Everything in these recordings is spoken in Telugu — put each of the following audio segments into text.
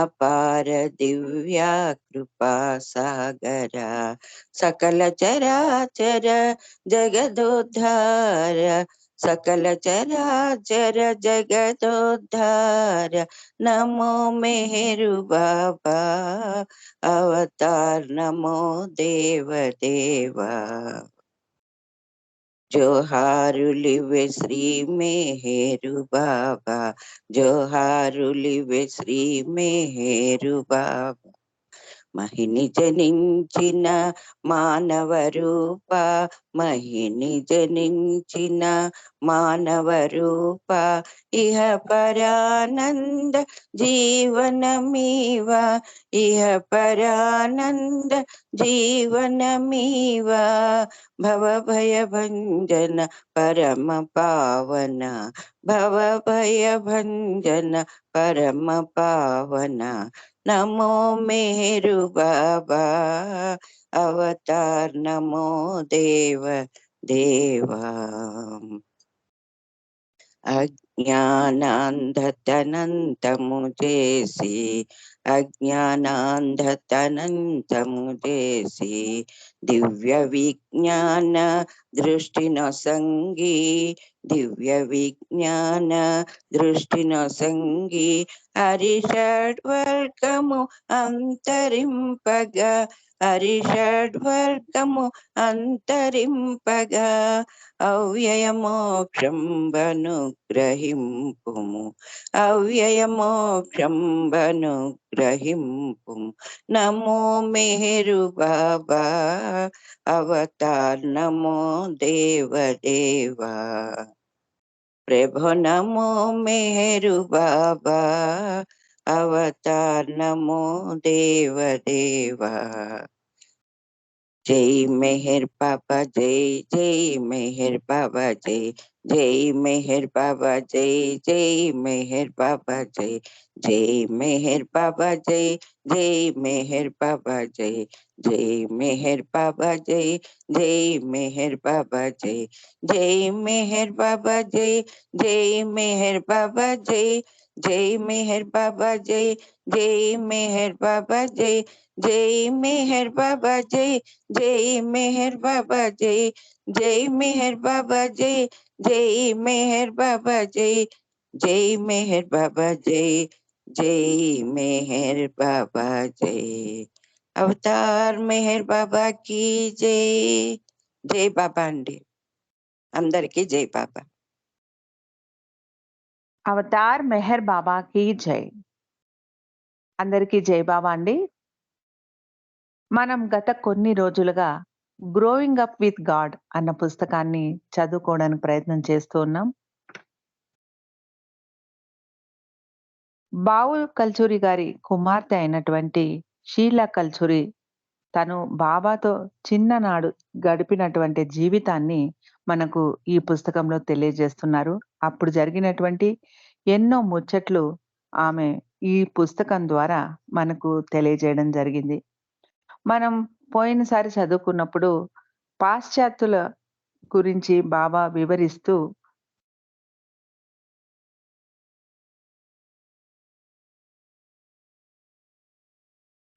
అపార దివ్య కృపా సాగర సకల చరాచర జగదోద్ధార सकल चराचर जगदोद्धार नमो मेहरु बाबा अवतार नमो देव देवा जोहारुलिवे श्री मेहरु बाबा जोहारुलिवे श्री मेहरु बाबा महिनि जनिंచిన మానవ రూప महिनि जनिंచిన మానవ రూప ఇహ పరానంద జీవనమీవ ఇహ పరానంద జీవనమీవ భవ భయ భంజన పరమ పావన భవ భయ భంజన పరమ పావన नमो मेहरु बाबा अवतार नमो देव देवा అజ్ఞానాంధతనంతము చేసి అజ్ఞానాంధతనంతము చేసి దివ్య విజ్ఞాన దృష్టినొసంగి దివ్య విజ్ఞాన దృష్టినొసంగి హరిషడ్వర్గము అంతరింపగా హరిషడ్వర్గము అంతరింపగా అవ్యయమోక్షంబనుగ్రహింపుము అవ్యయమోక్షంబనుగ్రహింపుము నమో మెహరు బాబా అవతార్ నమో దేవ దేవా ప్రభు నమో మెహరు బాబా అవతార్ నమో దేవ దేవా जय मेहर बाबा जय जय मेहर बाबा जय मेहर बाबा जय मेहर बाबा जय मेहर बाबा जय मेहर बाबा जय मेहर बाबा जय मेहर बाबा जय मेहर बाबा जय मेहर बाबा जय मेहर बाबा जय मेहर बाबा जय मेहर बाबा जय मेहर बाबा जय मेहर बाबा जय मेहर बाबा जय मेहर बाबा जय मेहर बाबा जय अवतार मेहर बाबा की जय बाबा अंडी అందరికీ జై బాబా అవతార్ మెహర్ బాబాకి జై. అందరికీ జై బాబా అండి. మనం గత కొన్ని రోజులుగా గ్రోయింగ్ అప్ విత్ గాడ్ అన్న పుస్తకాన్ని చదువుకోవడానికి ప్రయత్నం చేస్తూ ఉన్నాం. బావుల్ కల్చూరి గారి కుమార్తె అయినటువంటి షీలా కల్చూరి తను బాబాతో చిన్ననాడు గడిపినటువంటి జీవితాన్ని మనకు ఈ పుస్తకంలో తెలియజేస్తున్నారు. అప్పుడు జరిగినటువంటి ఎన్నో ముచ్చట్లు ఆమె ఈ పుస్తకం ద్వారా మనకు తెలియజేయడం జరిగింది. మనం పోయినసారి చదువుకున్నప్పుడు పాశ్చాత్యుల గురించి బాబా వివరిస్తూ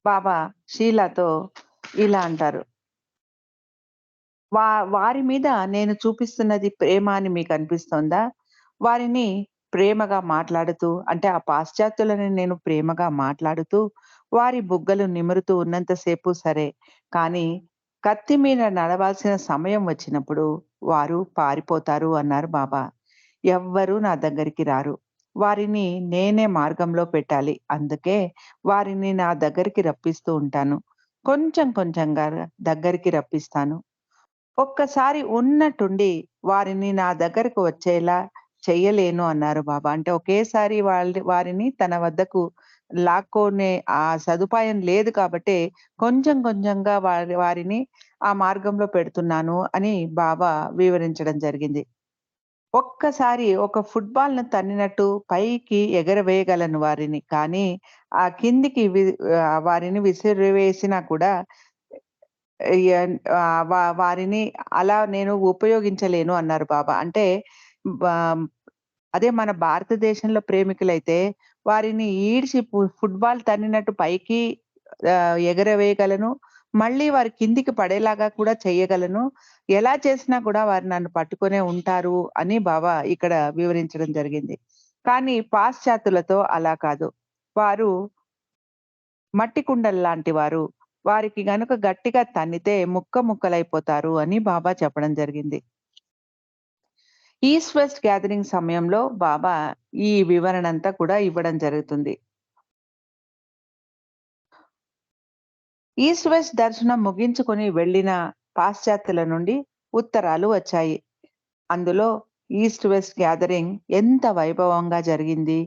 బాబా షీలాతో ఇలా అంటారు, వారి మీద నేను చూపిస్తున్నది ప్రేమ అని మీకు అనిపిస్తోందా? వారిని ప్రేమగా మాట్లాడుతూ, అంటే ఆ పాశ్చాత్యులని నేను ప్రేమగా మాట్లాడుతూ వారి బుగ్గలు నిమురుతూ ఉన్నంతసేపు సరే, కానీ కత్తి మీద నడవాల్సిన సమయం వచ్చినప్పుడు వారు పారిపోతారు అన్నారు బాబా. ఎవ్వరూ నా దగ్గరికి రారు, వారిని నేనే మార్గంలో పెట్టాలి, అందుకే వారిని నా దగ్గరికి రప్పిస్తూ ఉంటాను. కొంచెం కొంచెంగా దగ్గరికి రప్పిస్తాను. ఒక్కసారి ఉన్నట్టుండి వారిని నా దగ్గరకు వచ్చేలా చెయ్యలేను అన్నారు బాబా. అంటే ఒకేసారి వారిని తన వద్దకు లాక్కొనే ఆ సదుపాయం లేదు కాబట్టి కొంచెం కొంచెంగా వారిని ఆ మార్గంలో పెడుతున్నాను అని బాబా వివరించడం జరిగింది. ఒక్కసారి ఒక ఫుట్బాల్ ను తన్నినట్టు పైకి ఎగరవేయగలను వారిని, కానీ ఆ కిందికి వారిని విసిరివేసినా కూడా వారిని అలా నేను ఉపయోగించలేను అన్నారు బాబా. అంటే అదే మన భారతదేశంలో ప్రేమికులైతే వారిని ఈడ్చి ఫుట్‌బాల్ తన్నినట్టు పైకి ఎగరవేయగలను. మళ్ళీ వారు కిందికి పడేలాగా కూడా చేయగలను. ఎలా చేసినా కూడా వారు నన్ను పట్టుకొనే ఉంటారు అని బాబా ఇక్కడ వివరించడం జరిగింది. కానీ పాశ్చాత్యులతో అలా కాదు. వారు మట్టి కుండల్లాంటి వారు. వారికి గనుక గట్టిగా తన్నితే ముక్కలైపోతారు అని బాబా చెప్పడం జరిగింది. ఈస్ట్ వెస్ట్ గ్యాదరింగ్ సమయంలో బాబా ఈ వివరణంతా కూడా ఇవ్వడం జరుగుతుంది. ఈస్ట్ వెస్ట్ దర్శనం ముగించుకొని వెళ్ళిన పాశ్చాత్యుల నుండి ఉత్తరాలు వచ్చాయి. అందులో ఈస్ట్ వెస్ట్ గ్యాదరింగ్ ఎంత వైభవంగా జరిగింది,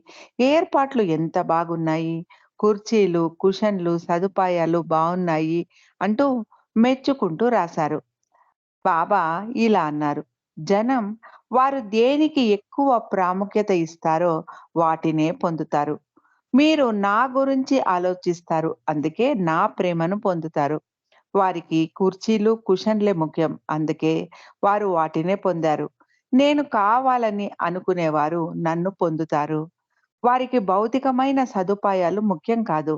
ఏర్పాట్లు ఎంత బాగున్నాయి, కుర్చీలు, కుషన్లు, సదుపాయాలు బావున్నాయి అంటూ మెచ్చుకుంటూ రాశారు. బాబా ఇలా అన్నారు. జనం వారు దేనికి ఎక్కువ ప్రాముఖ్యత ఇస్తారో వాటినే పొందుతారు. మీరు నా గురించి ఆలోచిస్తారు. అందుకే నా ప్రేమను పొందుతారు. వారికి కుర్చీలు, కుషన్‌లే ముఖ్యం. అందుకే వారు వాటినే పొందారు. నేను కావాలని అనుకునేవారు నన్ను పొందుతారు. వారికి భౌతికమైన సదుపాయాలు ముఖ్యం కాదు.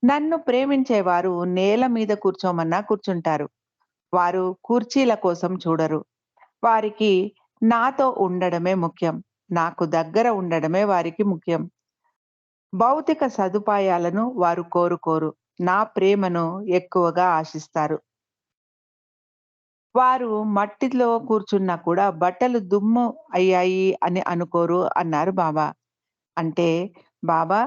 నన్ను ప్రేమించేవారు నేల మీద కూర్చోమన్నా కూర్చుంటారు. వారు కుర్చీల కోసం చూడరు. వారికి నాతో ఉండడమే ముఖ్యం. నాకు దగ్గర ఉండడమే వారికి ముఖ్యం. భౌతిక సదుపాయాలను వారు కోరుకోరు. నా ప్రేమను ఎక్కువగా ఆశిస్తారు. వారు మట్టిలో కూర్చున్నా కూడా బట్టలు దుమ్ము అయ్యాయి అని అనుకోరు అన్నారు బాబా. అంటే బాబా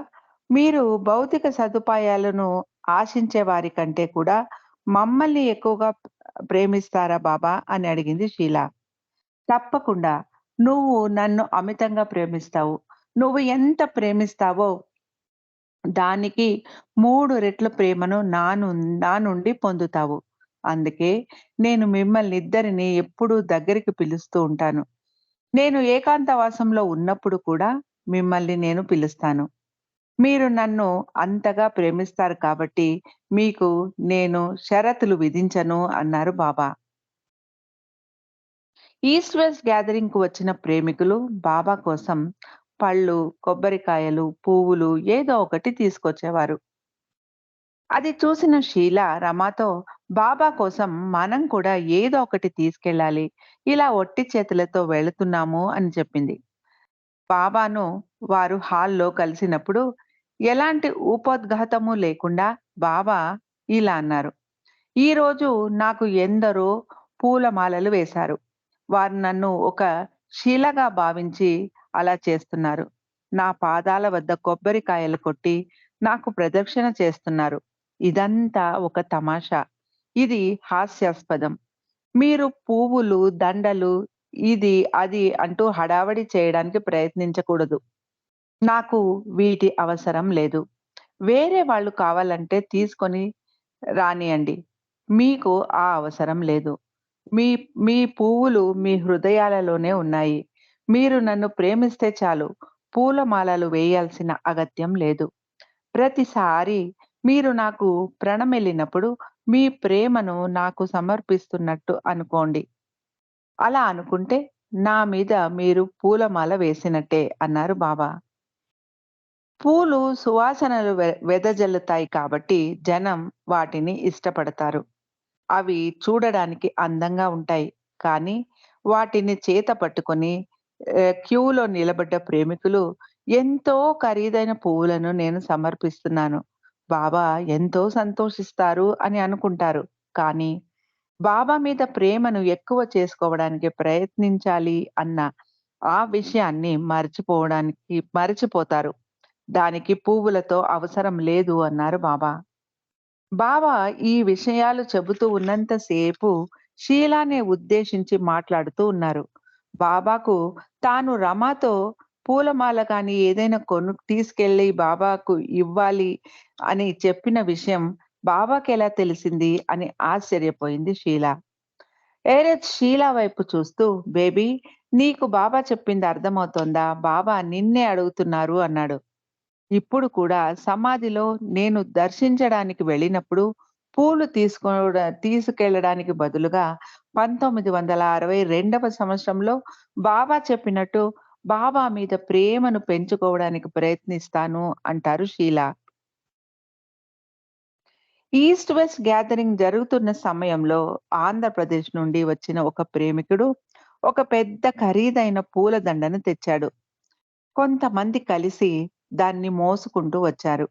మీరు భౌతిక సదుపాయాలను ఆశించే వారి కంటే కూడా మమ్మల్ని ఎక్కువగా ప్రేమిస్తారా బాబా అని అడిగింది షీలా. తప్పకుండా. నువ్వు నన్ను అమితంగా ప్రేమిస్తావు. నువ్వు ఎంత ప్రేమిస్తావో దానికి 3 రెట్ల ప్రేమను నా నుండి పొందుతావు. అందుకే నేను మిమ్మల్నిద్దరిని ఎప్పుడూ దగ్గరికి పిలుస్తూ ఉంటాను. నేను ఏకాంతవాసంలో ఉన్నప్పుడు కూడా మిమ్మల్ని నేను పిలుస్తాను. మీరు నన్ను అంతగా ప్రేమిస్తారు కాబట్టి మీకు నేను షరతులు విధించను అన్నారు బాబా. ఈస్ట్ వెస్ట్ గ్యాదరింగ్‌కు వచ్చిన ప్రేమికులు బాబా కోసం పళ్ళు, కొబ్బరికాయలు, పువ్వులు ఏదో ఒకటి తీసుకొచ్చేవారు. అది చూసిన షీల రమాతో బాబా కోసం మనం కూడా ఏదో ఒకటి తీసుకెళ్ళాలి. ఇలా ఒట్టి చేతులతో వెళుతున్నాము అని చెప్పింది. బాబాను వారు హాల్‌లో కలిసినప్పుడు ఎలాంటి ఉపోద్ఘాతము లేకుండా బాబా ఇలా అన్నారు. ఈరోజు నాకు ఎందరో పూలమాలలు వేశారు. వారు నన్ను ఒక శిలగా భావించి అలా చేస్తున్నారు. నా పాదాల వద్ద కొబ్బరికాయలు కొట్టి నాకు ప్రదక్షిణ చేస్తున్నారు. ఇదంతా ఒక తమాషా. ఇది హాస్యాస్పదం. మీరు పువ్వులు, దండలు, ఇది, అది అంటూ హడావిడి చేయడానికి ప్రయత్నించకూడదు. నాకు వీటి అవసరం లేదు. వేరే వాళ్ళు కావాలంటే తీసుకొని రానియండి. మీకు ఆ అవసరం లేదు. మీ మీ పువ్వులు మీ హృదయాలలోనే ఉన్నాయి. మీరు నన్ను ప్రేమిస్తే చాలు. పూలమాలలు వేయాల్సిన అగత్యం లేదు. ప్రతిసారి మీరు నాకు ప్రణమిల్లినప్పుడు మీ ప్రేమను నాకు సమర్పిస్తున్నట్టు అనుకోండి. అలా అనుకుంటే నా మీద మీరు పూలమాల వేసినట్టే అన్నారు బాబా. పూలు సువాసనలు వెదజల్లుతాయి కాబట్టి జనం వాటిని ఇష్టపడతారు. అవి చూడడానికి అందంగా ఉంటాయి. కానీ వాటిని చేత పట్టుకొని క్యూలో నిలబడ్డ ప్రేమికులు ఎంతో ఖరీదైన పువ్వులను నేను సమర్పిస్తున్నాను. బాబా ఎంతో సంతోషిస్తారు అని అనుకుంటారు. కానీ బాబా మీద ప్రేమను ఎక్కువ చేసుకోవడానికి ప్రయత్నించాలి అన్న ఆ విషయాన్ని మరిచిపోతారు. దానికి పువ్వులతో అవసరం లేదు అన్నారు బాబా. బాబా ఈ విషయాలు చెబుతూ ఉన్నంత సేపు షీలానే ఉద్దేశించి మాట్లాడుతూ ఉన్నారు. బాబాకు తాను రమాతో పూలమాల కానీ ఏదైనా తీసుకెళ్ళి బాబాకు ఇవ్వాలి అని చెప్పిన విషయం బాబాకెలా తెలిసింది అని ఆశ్చర్యపోయింది షీల. ఏరెత్ షీలా వైపు చూస్తూ బేబీ నీకు బాబా చెప్పింది అర్థమవుతోందా? బాబా నిన్నే అడుగుతున్నారు అన్నాడు. ఇప్పుడు కూడా సమాధిలో నేను దర్శించడానికి వెళ్ళినప్పుడు పూలు తీసుకెళ్ళడానికి బదులుగా 1962వ సంవత్సరంలో బాబా చెప్పినట్టు బాబా మీద ప్రేమను పెంచుకోవడానికి ప్రయత్నిస్తాను అంటారు షీలా. ఈస్ట్ వెస్ట్ గ్యాదరింగ్ జరుగుతున్న సమయంలో ఆంధ్రప్రదేశ్ నుండి వచ్చిన ఒక ప్రేమికుడు ఒక పెద్ద ఖరీదైన పూల దండను తెచ్చాడు. కొంతమంది కలిసి దాన్ని మోసుకుంటూ వచ్చారు.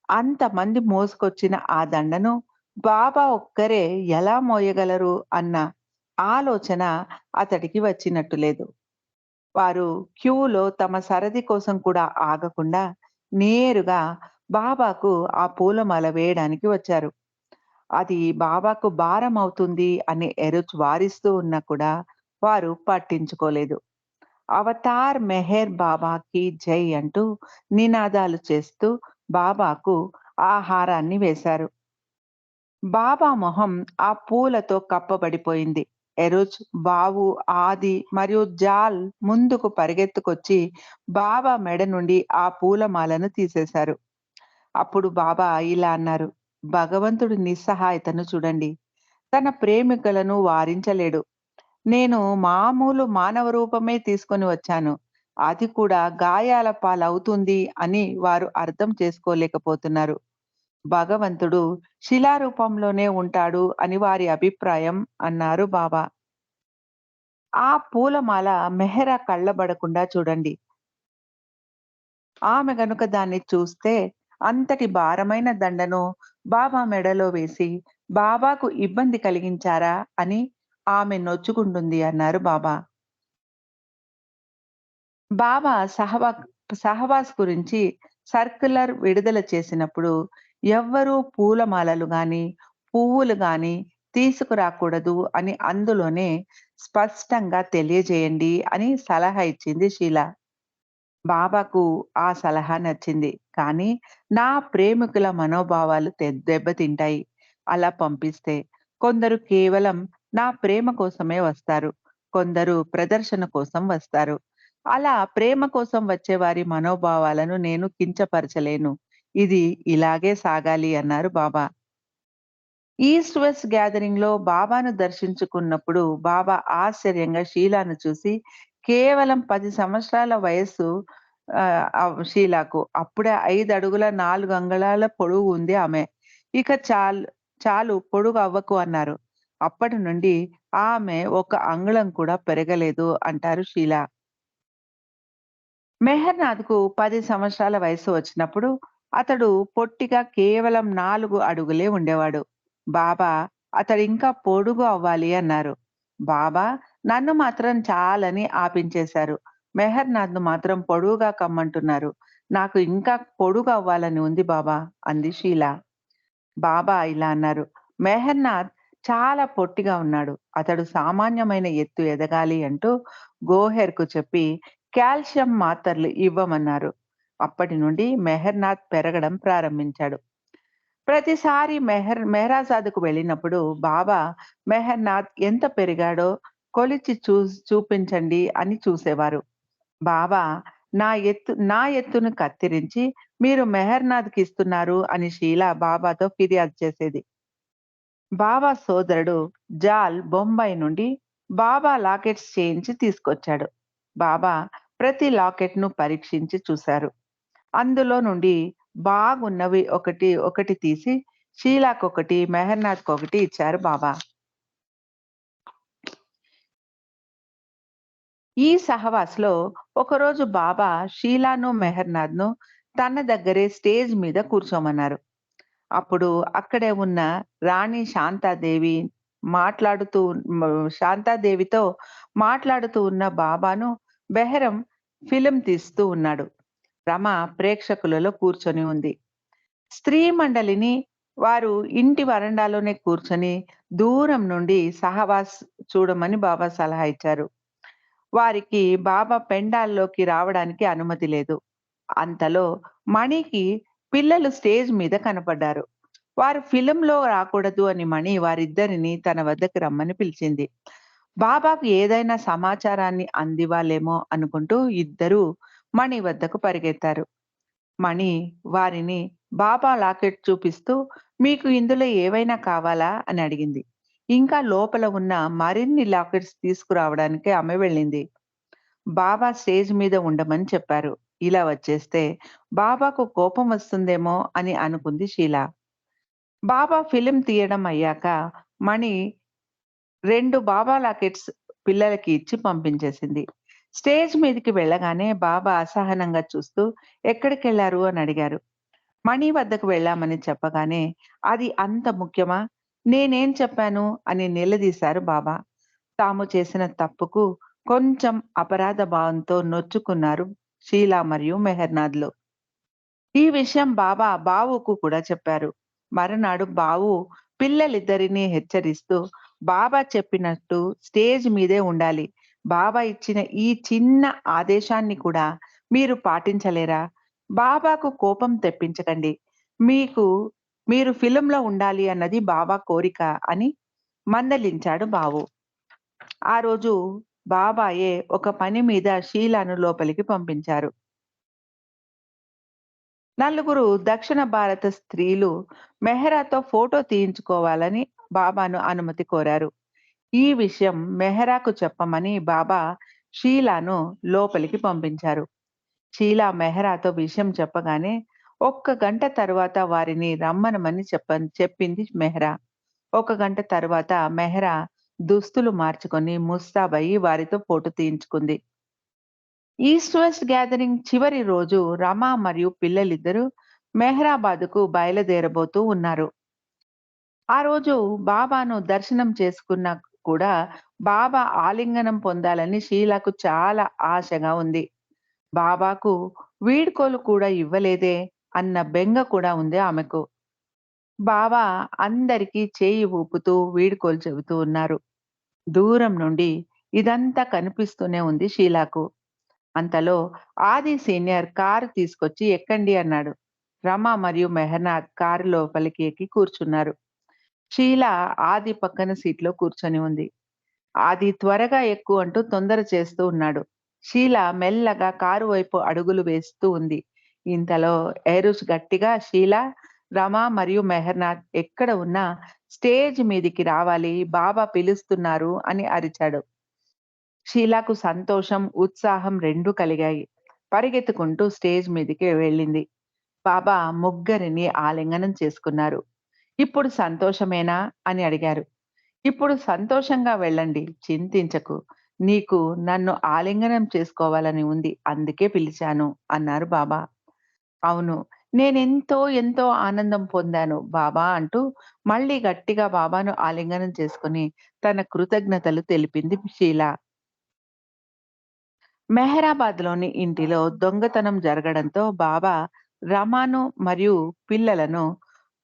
అంతమంది మోసుకొచ్చిన ఆ దండను బాబా ఒక్కరే ఎలా మోయగలరు అన్న ఆలోచన అతడికి వచ్చినట్టు లేదు. వారు క్యూలో తమ సరది కోసం కూడా ఆగకుండా నేరుగా బాబాకు ఆ పూలమాల వేయడానికి వచ్చారు. అది బాబాకు భారం అవుతుంది అని వారిస్తూ ఉన్నా కూడా వారు పట్టించుకోలేదు. అవతార్ మెహర్ బాబాకి జై అంటూ నినాదాలు చేస్తూ బాబాకు ఆహారాన్ని వేశారు. బాబా మొహం ఆ పూలతో కప్పబడిపోయింది. ఎరుజ్, బావు, ఆది మరియు జాల్ ముందుకు పరిగెత్తుకొచ్చి బాబా మెడ నుండి ఆ పూలమాలను తీసేశారు. అప్పుడు బాబా ఇలా అన్నారు, భగవంతుడి నిస్సహాయతను చూడండి. తన ప్రేమికులను వారించలేడు. నేను మామూలు మానవ రూపమే తీసుకొని వచ్చాను. అది కూడా గాయాల పాలవుతుంది అని వారు అర్థం చేసుకోలేకపోతున్నారు. భగవంతుడు శిలారూపంలోనే ఉంటాడు అని వారి అభిప్రాయం అన్నారు బాబా. ఆ పూలమాల మెహరా కళ్ళబడకుండా చూడండి. ఆమె గనుక దాన్ని చూస్తే అంతటి భారమైన దండను బాబా మెడలో వేసి బాబాకు ఇబ్బంది కలిగించారా అని ఆమె నొచ్చుకుంటుంది అన్నారు బాబా. బాబా సహవాస్ గురించి సర్క్యులర్ విడుదల చేసినప్పుడు ఎవ్వరూ పూలమాలలు గాని, పువ్వులు గాని తీసుకురాకూడదు అని అందులోనే స్పష్టంగా తెలియజేయండి అని సలహా ఇచ్చింది షీలా. బాబాకు ఆ సలహా నచ్చింది. కానీ నా ప్రేమికుల మనోభావాలు దెబ్బతింటాయి. అలా పంపిస్తే. కొందరు కేవలం నా ప్రేమ కోసమే వస్తారు. కొందరు ప్రదర్శన కోసం వస్తారు. అలా ప్రేమ కోసం వచ్చేవారి మనోభావాలను నేను కించపరచలేను. ఇది ఇలాగే సాగాలి అన్నారు బాబా. ఈస్ట్ వెస్ట్ గ్యాదరింగ్‌లో బాబాను దర్శించుకున్నప్పుడు బాబా ఆశ్చర్యంగా షీలాను చూసి కేవలం 10 సంవత్సరాల వయస్సు షీలాకు. అప్పుడే 5 అడుగుల 4 అంగుళాల పొడవు ఉంది ఆమె. ఇక చాలు పొడుగు అవ్వకు అన్నారు. అప్పటి నుండి ఆమె ఒక అంగుళం కూడా పెరగలేదు అంటారు షీలా. మెహర్‌నాథ్‌కు 10 సంవత్సరాల వయస్సు వచ్చినప్పుడు అతడు పొట్టిగా కేవలం 4 అడుగులే ఉండేవాడు. బాబా అతడింకా పొడుగు అవ్వాలి అన్నారు. బాబా నన్ను మాత్రం చాలని ఆపించేశారు. మెహర్‌నాథ్‌ను మాత్రం పొడువుగా కమ్మంటున్నారు. నాకు ఇంకా పొడుగు అవ్వాలని ఉంది బాబా అంది షీలా. బాబా ఇలా అన్నారు. మెహర్‌నాథ్ చాలా పొట్టిగా ఉన్నాడు. అతడు సామాన్యమైన ఎత్తు ఎదగాలి అంటూ గోహెర్‌కు చెప్పి కాల్షియం మాత్రలు ఇవ్వమన్నారు. అప్పటి నుండి మెహర్‌నాథ్ పెరగడం ప్రారంభించాడు. ప్రతిసారి మెహరాజాద్‌కు వెళ్ళినప్పుడు బాబా మెహర్‌నాథ్ ఎంత పెరిగాడో కొలిచి చూపించండి అని చూసేవారు. బాబా నా ఎత్తును కత్తిరించి మీరు మెహర్‌నాథ్‌కి ఇస్తున్నారు అని షీలా బాబాతో ఫిర్యాదు చేసేది. బాబా సోదరుడు జాల్ బొంబాయి నుండి బాబా లాకెట్స్ చేయించి తీసుకొచ్చాడు. బాబా ప్రతి లాకెట్‌ను పరీక్షించి చూశారు. అందులో నుండి బాగున్నవి ఒకటి ఒకటి తీసి షీలాకొకటి, మెహర్‌నాథ్‌కొకటి ఇచ్చారు బాబా. ఈ సహవాస్‌లో ఒకరోజు బాబా షీలాను, మెహర్‌నాథ్‌ను తన దగ్గరే స్టేజ్ మీద కూర్చోమన్నారు. అప్పుడు అక్కడే ఉన్న రాణి శాంతాదేవి మాట్లాడుతూ మ శాంతాదేవితో మాట్లాడుతూ ఉన్న బాబాను బెహరం ఫిల్మ్ తీస్తూ ఉన్నాడు. రమ ప్రేక్షకులలో కూర్చొని ఉంది. స్త్రీ మండలిని వారు ఇంటి వరండాలోనే కూర్చొని దూరం నుండి సహవాస్ చూడమని బాబా సలహా ఇచ్చారు. వారికి బాబా పెండాల్లోకి రావడానికి అనుమతి లేదు. అంతలో మణికి పిల్లలు స్టేజ్ మీద కనపడ్డారు. వారు ఫిల్మ్‌లో రాకూడదు అని మణి వారిద్దరిని తన వద్దకు రమ్మని పిలిచింది. బాబాకు ఏదైనా సమాచారాన్ని అందివ్వాలేమో అనుకుంటూ ఇద్దరూ మణి వద్దకు పరిగెత్తారు. మణి వారిని బాబా లాకెట్ చూపిస్తూ, "మీకు ఇందులో ఏవైనా కావాలా?" అని అడిగింది. ఇంకా లోపల ఉన్న మరిన్ని లాకెట్స్ తీసుకురావడానికి ఆమె వెళ్ళింది. బాబా స్టేజ్ మీద ఉండమని చెప్పారు. ఇలా వచ్చేస్తే బాబాకు కోపం వస్తుందేమో అని అనుకుంది షీల. బాబా ఫిల్మ్ తీయడం అయ్యాక మణి 2 బాబా లాకెట్స్ పిల్లలకి ఇచ్చి పంపించేసింది. స్టేజ్ మీదకి వెళ్ళగానే బాబా అసహనంగా చూస్తూ ఎక్కడికెళ్లారు అని అడిగారు. మణి వద్దకు వెళ్ళామని చెప్పగానే, అది అంత ముఖ్యమా? నేనేం చెప్పాను అని నిలదీశారు బాబా. తాము చేసిన తప్పుకు కొంచెం అపరాధ భావంతో నొచ్చుకున్నారు షీల మరియు మెహర్నాద్‌లు. ఈ విషయం బాబా బావుకు కూడా చెప్పారు. మరునాడు బావు పిల్లలిద్దరినీ హెచ్చరిస్తూ, బాబా చెప్పినట్టు స్టేజ్ మీదే ఉండాలి. బాబా ఇచ్చిన ఈ చిన్న ఆదేశాన్ని కూడా మీరు పాటించలేరా? బాబాకు కోపం తెప్పించకండి. మీకు మీరు ఫిల్మ్‌లో ఉండాలి అన్నది బాబా కోరిక అని మందలించాడు బావు. ఆ రోజు బాబాయే ఒక పని మీద షీలాను లోపలికి పంపించారు. నలుగురు దక్షిణ భారత స్త్రీలు మెహ్రాతో ఫోటో తీయించుకోవాలని బాబాను అనుమతి కోరారు. ఈ విషయం మెహ్రాకు చెప్పమని బాబా షీలాను లోపలికి పంపించారు. షీలా మెహ్రాతో విషయం చెప్పగానే ఒక్క గంట తరువాత వారిని రమ్మనమని చెప్పింది మెహ్రా. ఒక గంట తరువాత మెహ్రా దుస్తులు మార్చుకొని ముస్తాబయ్యి వారితో ఫోటో తీయించుకుంది. ఈస్ట్ వెస్ట్ గ్యాదరింగ్ చివరి రోజు రమ మరియు పిల్లలిద్దరూ మెహ్రాబాద్‌కు బయలుదేరబోతూ ఉన్నారు. ఆ రోజు బాబాను దర్శనం చేసుకున్నా కూడా బాబా ఆలింగనం పొందాలని షీలాకు చాలా ఆశగా ఉంది. బాబాకు వీడ్కోలు కూడా ఇవ్వలేదే అన్న బెంగ కూడా ఉంది ఆమెకు. బాబా అందరికీ చేయి ఊపుతూ వీడ్కోలు చెబుతూ ఉన్నారు. దూరం నుండి ఇదంతా కనిపిస్తూనే ఉంది షీలాకు. అంతలో ఆది సీనియర్ కారు తీసుకొచ్చి ఎక్కండి అన్నాడు. రమ మరియు మెహనాద్ కారు లోపలికి ఎక్కి కూర్చున్నారు. షీల ఆది పక్కన సీట్లో కూర్చొని ఉంది. ఆది త్వరగా ఎక్కు అంటూ తొందర చేస్తూ ఉన్నాడు. షీల మెల్లగా కారు వైపు అడుగులు వేస్తూ ఉంది. ఇంతలో ఏరుస్ గట్టిగా షీల, రమ మరియు మెహర్నాథ్ ఎక్కడ ఉన్నా స్టేజ్ మీదికి రావాలి, బాబా పిలుస్తున్నారు అని అరిచాడు. షీలాకు సంతోషం, ఉత్సాహం రెండూ కలిగాయి. పరిగెత్తుకుంటూ స్టేజ్ మీదికి వెళ్ళింది. బాబా ముగ్గురిని ఆలింగనం చేసుకున్నారు. "ఇప్పుడు సంతోషమేనా?" అని అడిగారు. "ఇప్పుడు సంతోషంగా వెళ్ళండి. చింతించకు. నీకు నన్ను ఆలింగనం చేసుకోవాలని ఉంది. అందుకే పిలిచాను" అన్నారు బాబా. "అవును. ఎంతో ఆనందం పొందాను బాబా" అంటూ మళ్ళీ గట్టిగా బాబాను ఆలింగనం చేసుకొని తన కృతజ్ఞతలు తెలిపింది షీల. మెహరాబాద్‌లోని ఇంటిలో దొంగతనం జరగడంతో బాబా రమాను మరియు పిల్లలను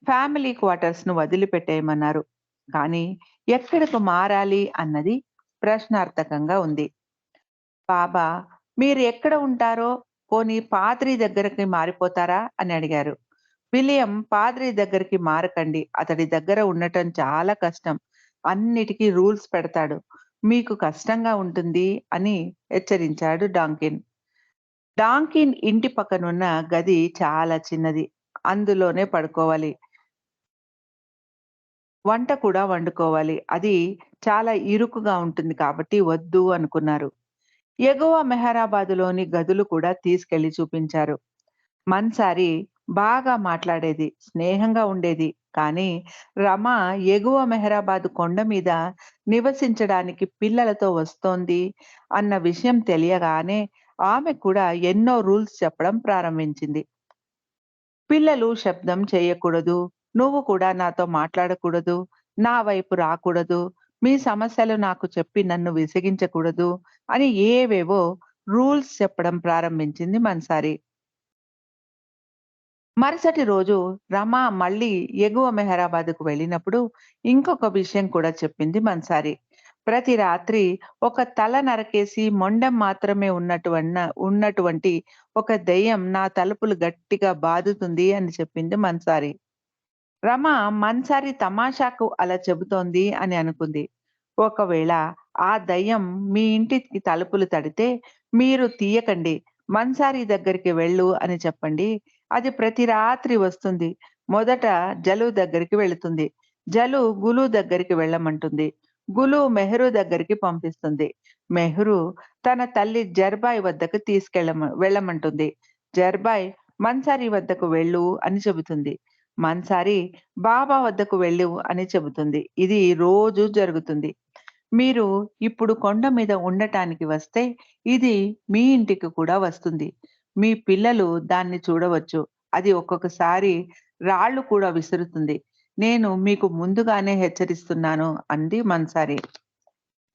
ఫ్యామిలీ క్వార్టర్స్‌ను వదిలిపెట్టేయమన్నారు. కానీ ఎక్కడకు మారాలి అన్నది ప్రశ్నార్థకంగా ఉంది. బాబా మీరు ఎక్కడ ఉంటారో పోనీ పాద్రి దగ్గరకి మారిపోతారా అని అడిగారు. విలియం పాద్రి దగ్గరికి మారకండి. అతడి దగ్గర ఉండటం చాలా కష్టం. అన్నిటికీ రూల్స్ పెడతాడు. మీకు కష్టంగా ఉంటుంది అని హెచ్చరించాడు డాంకిన్. డాంకిన్ ఇంటి పక్కనున్న గది చాలా చిన్నది. అందులోనే పడుకోవాలి. వంట కూడా వండుకోవాలి. అది చాలా ఇరుకుగా ఉంటుంది కాబట్టి వద్దు అనుకున్నారు. ఎగువ మెహరాబాదులోని గదులు కూడా తీసుకెళ్లి చూపించారు. మన్సారి బాగా మాట్లాడేది. స్నేహంగా ఉండేది. కానీ రమ ఎగువ మెహరాబాద్ కొండ మీద నివసించడానికి పిల్లలతో వస్తోంది అన్న విషయం తెలియగానే ఆమె కూడా ఎన్నో రూల్స్ చెప్పడం ప్రారంభించింది. పిల్లలు శబ్దం చేయకూడదు. నువ్వు కూడా నాతో మాట్లాడకూడదు. నా వైపు రాకూడదు. మీ సమస్యలు నాకు చెప్పి నన్ను విసిగించకూడదు అని ఏవేవో రూల్స్ చెప్పడం ప్రారంభించింది మన్సారి. మరుసటి రోజు రమ మళ్ళీ ఎగువ మెహరాబాద్‌కు వెళ్ళినప్పుడు ఇంకొక విషయం కూడా చెప్పింది మన్సారి. ప్రతి రాత్రి ఒక తల నరకేసి మొండెం మాత్రమే ఉన్నటువంటి ఒక దెయ్యం నా తలుపులు గట్టిగా బాదుతుంది అని చెప్పింది మన్సారి. రమ మన్సారి తమాషాకు అలా చెబుతోంది అని అనుకుంది. ఒకవేళ ఆ దయ్యం మీ ఇంటికి తలుపులు తడితే మీరు తీయకండి. మన్సారి దగ్గరికి వెళ్ళు అని చెప్పండి. అది ప్రతి రాత్రి వస్తుంది. మొదట జలు దగ్గరికి వెళుతుంది. జలు గులు దగ్గరికి వెళ్ళమంటుంది. గులు మెహరు దగ్గరికి పంపిస్తుంది. మెహరు తన తల్లి జర్బాయి వద్దకు వెళ్ళమంటుంది. జర్బాయ్ మన్సారి వద్దకు వెళ్ళు అని చెబుతుంది. మన్సారి బాబా వద్దకు వెళ్ళు అని చెబుతుంది. ఇది రోజు జరుగుతుంది. మీరు ఇప్పుడు కొండ మీద ఉండటానికి వస్తే ఇది మీ ఇంటికి కూడా వస్తుంది. మీ పిల్లలు దాన్ని చూడవచ్చు. అది ఒక్కొక్కసారి రాళ్ళు కూడా విసురుతుంది. నేను మీకు ముందుగానే హెచ్చరిస్తున్నాను అంది మన్సారి.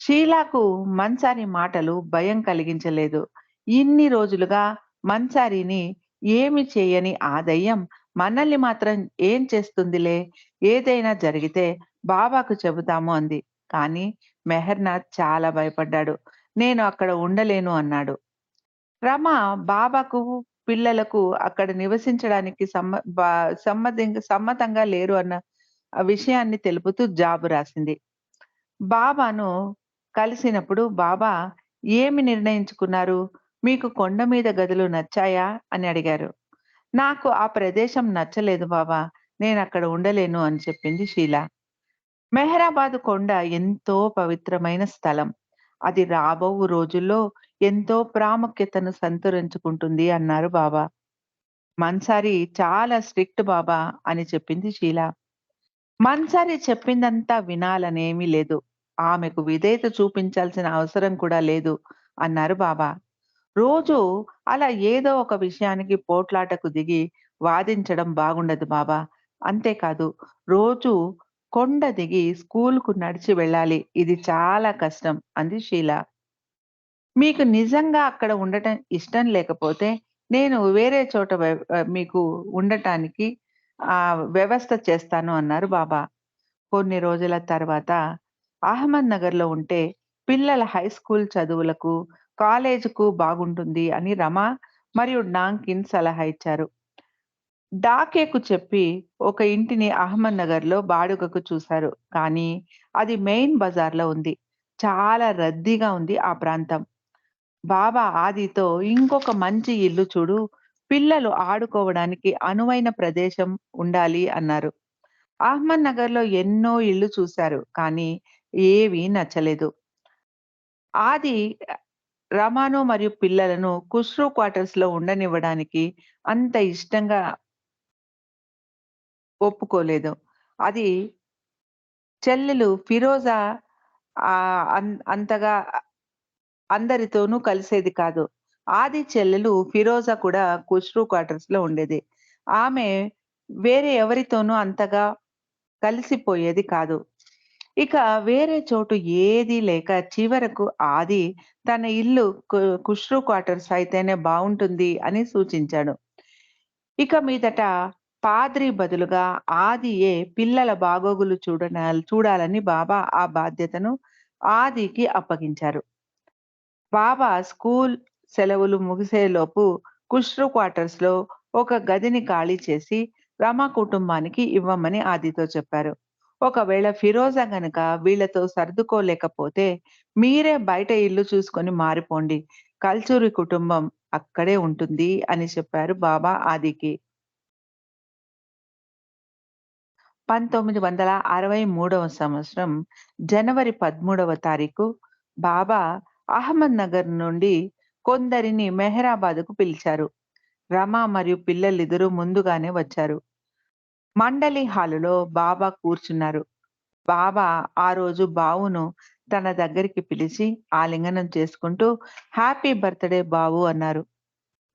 షీలాకు మన్సారి మాటలు భయం కలిగించలేదు. ఇన్ని రోజులుగా మన్సారిని ఏమి చేయని ఆ దెయ్యం మనల్ని మాత్రం ఏం చేస్తుందిలే, ఏదైనా జరిగితే బాబాకు చెబుతాము అంది. కానీ మెహర్‌నాథ్ చాలా భయపడ్డాడు. నేను అక్కడ ఉండలేను అన్నాడు. రమ బాబాకు, పిల్లలకు అక్కడ నివసించడానికి సమ్మతంగా లేరు అన్న విషయాన్ని తెలుపుతూ జాబు రాసింది. బాబాను కలిసినప్పుడు బాబా ఏమి నిర్ణయించుకున్నారు? మీకు కొండ మీద గదులు నచ్చాయా? అని అడిగారు. నాకు ఆ ప్రదేశం నచ్చలేదు బాబా. నేనక్కడ ఉండలేను అని చెప్పింది షీలా. మెహరాబాద్ కొండ ఎంతో పవిత్రమైన స్థలం. అది రాబోవు రోజుల్లో ఎంతో ప్రాముఖ్యతను సంతరించుకుంటుంది అన్నారు బాబా. మన్సారి చాలా స్ట్రిక్ట్ బాబా అని చెప్పింది షీలా. మన్సారి చెప్పిందంతా వినాలనేమీ లేదు. ఆమెకు విధేయత చూపించాల్సిన అవసరం కూడా లేదు అన్నారు బాబా. రోజూ అలా ఏదో ఒక విషయానికి పోట్లాటకు దిగి వాదించడం బాగుండదు బాబా. అంతేకాదు రోజూ కొండ దిగి స్కూలుకు నడిచి వెళ్ళాలి. ఇది చాలా కష్టం అంది షీలా. మీకు నిజంగా అక్కడ ఉండటం ఇష్టం లేకపోతే నేను వేరే చోట మీకు ఉండటానికి వ్యవస్థ చేస్తాను అన్నారు బాబా. కొన్ని రోజుల తర్వాత అహ్మద్‌నగర్‌లో ఉంటే పిల్లల హై స్కూల్ చదువులకు, కాలేజుకు బాగుంటుంది అని రమ మరియు డాంకిన్ సలహా ఇచ్చారు. డాకేకు చెప్పి ఒక ఇంటిని అహ్మద్‌నగర్‌లో బాడుగకు చూశారు. కానీ అది మెయిన్ బజార్‌లో ఉంది. చాలా రద్దీగా ఉంది ఆ ప్రాంతం. బాబా ఆదితో ఇంకొక మంచి ఇల్లు చూడు. పిల్లలు ఆడుకోవడానికి అనువైన ప్రదేశం ఉండాలి అన్నారు. అహ్మద్‌నగర్‌లో ఎన్నో ఇళ్ళు చూశారు. కానీ ఏవీ నచ్చలేదు. ఆది రమాను మరియు పిల్లలను ఖుస్రో క్వార్టర్స్‌లో ఉండనివ్వడానికి అంత ఇష్టంగా ఒప్పుకోలేదు. అది చెల్లెలు ఫిరోజా అంతగా అందరితోనూ కలిసేది కాదు. ఆది చెల్లెలు ఫిరోజా కూడా ఖుస్రో క్వార్టర్స్‌లో ఉండేది. ఆమె వేరే ఎవరితోనూ అంతగా కలిసిపోయేది కాదు. ఇక వేరే చోటు ఏదీ లేక చివరకు ఆది తన ఇల్లు ఖుస్రో క్వార్టర్స్ అయితేనే బావుంటుంది అని సూచించాడు. ఇక మీదట పాద్రి బదులుగా ఆదియే పిల్లల బాగోగులు చూడాలని బాబా ఆ బాధ్యతను ఆదికి అప్పగించారు. బాబా స్కూల్ సెలవులు ముగిసేలోపు ఖుస్రో క్వార్టర్స్‌లో ఒక గదిని ఖాళీ చేసి రమ కుటుంబానికి ఇవ్వమని ఆదితో చెప్పారు. ఒకవేళ ఫిరోజా గనక వీళ్ళతో సర్దుకోలేకపోతే మీరే బయట ఇల్లు చూసుకొని మారిపోండి. కల్చూరి కుటుంబం అక్కడే ఉంటుంది అని చెప్పారు బాబా ఆదికి. 1963వ సంవత్సరం జనవరి 13వ తారీఖు బాబా అహ్మద్‌నగర్ నుండి కొందరిని మెహరాబాద్‌కు పిలిచారు. రమ మరియు పిల్లలిద్దరూ ముందుగానే వచ్చారు. మండలి హాలులో బాబా కూర్చున్నారు. బాబా ఆ రోజు బావును తన దగ్గరికి పిలిచి ఆలింగనం చేసుకుంటూ హ్యాపీ బర్త్‌డే బావు అన్నారు.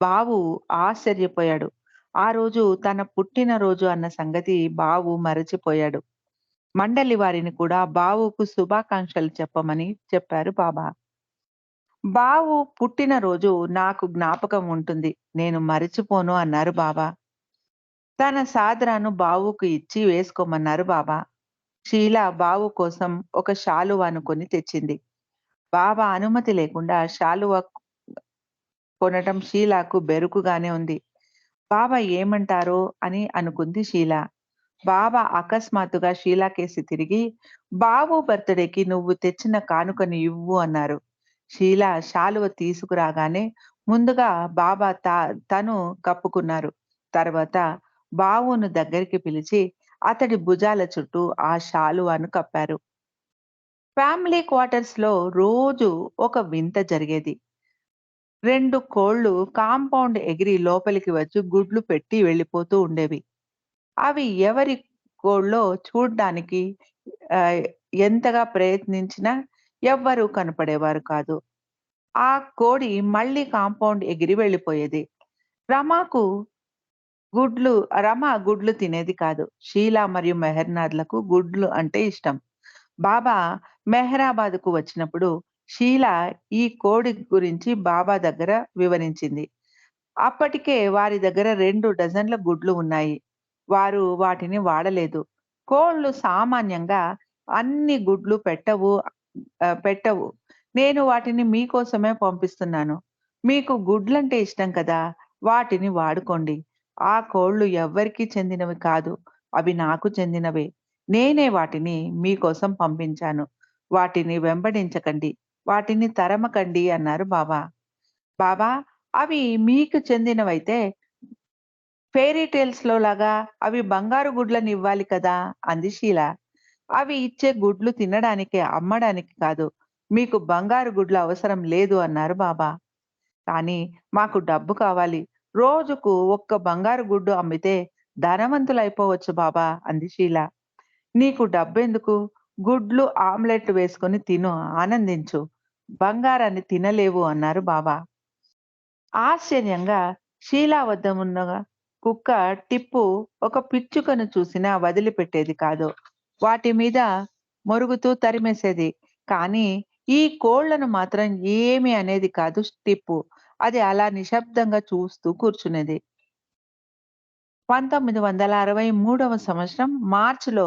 బావు ఆశ్చర్యపోయాడు. ఆ రోజు తన పుట్టినరోజు అన్న సంగతి బావు మరచిపోయాడు. మండలి వారిని కూడా బావుకు శుభాకాంక్షలు చెప్పమని చెప్పారు బాబా. బావు పుట్టినరోజు నాకు జ్ఞాపకం ఉంటుంది. నేను మరిచిపోను అన్నారు బాబా. తన సాదరాను బావుకు ఇచ్చి వేసుకోమన్నారు బాబా. షీల బావు కోసం ఒక శాలువాను కొని తెచ్చింది. బాబా అనుమతి లేకుండా శాలువా కొనటం షీలాకు బెరుకుగానే ఉంది. బాబా ఏమంటారో అని అనుకుంది షీల. బాబా అకస్మాత్తుగా షీలాకేసి తిరిగి, బాబు బర్త్‌డేకి నువ్వు తెచ్చిన కానుకను ఇవ్వు అన్నారు. షీల శాలువ తీసుకురాగానే ముందుగా బాబా తను కప్పుకున్నారు. తర్వాత బావును దగ్గరికి పిలిచి అతడి భుజాల చుట్టూ ఆ శాలువాను కప్పారు. ఫ్యామిలీ క్వార్టర్స్‌లో రోజు ఒక వింత జరిగేది. 2 కోళ్లు కాంపౌండ్ ఎగిరి లోపలికి వచ్చి గుడ్లు పెట్టి వెళ్ళిపోతూ ఉండేవి. అవి ఎవరి కోళ్ళో చూడ్డానికి ఆహ్, ఎంతగా ప్రయత్నించినా ఎవ్వరూ కనపడేవారు కాదు. ఆ కోడి మళ్ళీ కాంపౌండ్ ఎగిరి వెళ్ళిపోయేది. రమాకు గుడ్లు రమ గుడ్లు తినేది కాదు. షీలా మరియు మెహర్‌నాద్‌లకు గుడ్లు అంటే ఇష్టం. బాబా మెహరాబాద్‌కు వచ్చినప్పుడు షీలా ఈ కోడి గురించి బాబా దగ్గర వివరించింది. అప్పటికే వారి దగ్గర 2 డజన్ల గుడ్లు ఉన్నాయి. వారు వాటిని వాడలేదు. కోళ్ళు సామాన్యంగా అన్ని గుడ్లు పెట్టవు. నేను వాటిని మీకోసమే పంపిస్తున్నాను. మీకు గుడ్లంటే ఇష్టం కదా! వాటిని వాడుకోండి. ఆ కోళ్ళు ఎవ్వరికీ చెందినవి కాదు. అవి నాకు చెందినవే. నేనే వాటిని మీకోసం పంపించాను. వాటిని వెంబడించకండి. వాటిని తరమకండి అన్నారు బాబా. బాబా అవి మీకు చెందినవైతే ఫెయిరీ టేల్స్‌లో లాగా అవి బంగారు గుడ్లనివ్వాలి కదా! అంది షీల. అవి ఇచ్చే గుడ్లు తినడానికే, అమ్మడానికి కాదు. మీకు బంగారు గుడ్లు అవసరం లేదు అన్నారు బాబా. కానీ మాకు డబ్బు కావాలి. రోజుకు ఒక్క బంగారు గుడ్డు అమ్మితే ధనవంతులైపోవచ్చు బాబా అంది షీల. నీకు డబ్బెందుకు? గుడ్లు ఆమ్లెట్ వేసుకొని తిను, ఆనందించు. బంగారాన్ని తినలేవు అన్నారు బాబా. ఆశ్చర్యంగా షీలా వద్ద ఉన్న కుక్క టిప్పు ఒక పిచ్చుకను చూసినా వదిలిపెట్టేది కాదు. వాటి మీద మొరుగుతూ తరిమేసేది. కానీ ఈ కోళ్లను మాత్రం ఏమీ అనేది కాదు టిప్పు. అది అలా నిశ్శబ్దంగా చూస్తూ కూర్చునేది. 1963వ సంవత్సరం మార్చిలో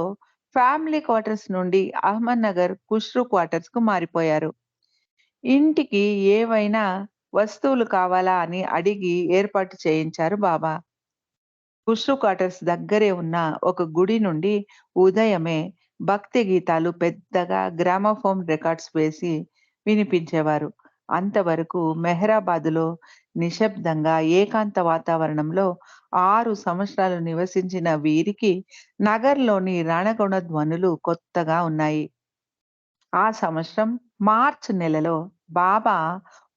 ఫ్యామిలీ క్వార్టర్స్ నుండి అహ్మద్‌నగర్ ఖుష్రు క్వార్టర్స్‌కు మారిపోయారు. ఇంటికి ఏవైనా వస్తువులు కావాలా అని అడిగి ఏర్పాటు చేయించారు బాబా. ఖుష్రు క్వార్టర్స్ దగ్గరే ఉన్న ఒక గుడి నుండి ఉదయమే భక్తి గీతాలు పెద్దగా గ్రామోఫోన్ రికార్డ్స్ వేసి వినిపించేవారు. అంతవరకు మెహరాబాదులో నిశ్శబ్దంగా ఏకాంత వాతావరణంలో 6 సంవత్సరాలు నివసించిన వీరికి నగర్‌లోని రణగుణ ధ్వనులు కొత్తగా ఉన్నాయి. ఆ సంవత్సరం మార్చ్ నెలలో బాబా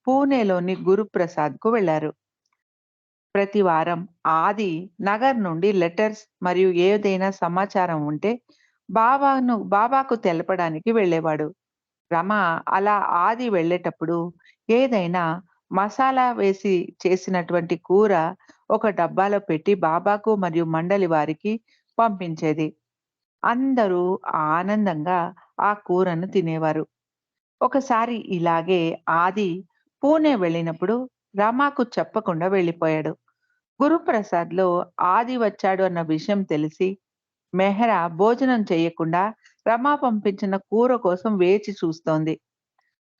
పూణేలోని గురుప్రసాద్‌కు వెళ్లారు. ప్రతి వారం ఆది నగర్ నుండి లెటర్స్ మరియు ఏదైనా సమాచారం ఉంటే బాబాకు తెలపడానికి వెళ్ళేవాడు. రమ అలా ఆది వెళ్ళేటప్పుడు ఏదైనా మసాలా వేసి చేసినటువంటి కూర ఒక డబ్బాలో పెట్టి బాబాకు మరియు మండలి వారికి పంపించేది. అందరూ ఆనందంగా ఆ కూరను తినేవారు. ఒకసారి ఇలాగే ఆది పూణే వెళ్ళినప్పుడు రమాకు చెప్పకుండా వెళ్ళిపోయాడు. గురుప్రసాద్‌లో ఆది వచ్చాడు అన్న విషయం తెలిసి మెహ్రా భోజనం చెయ్యకుండా రమ పంపించిన కూర కోసం వేచి చూస్తోంది.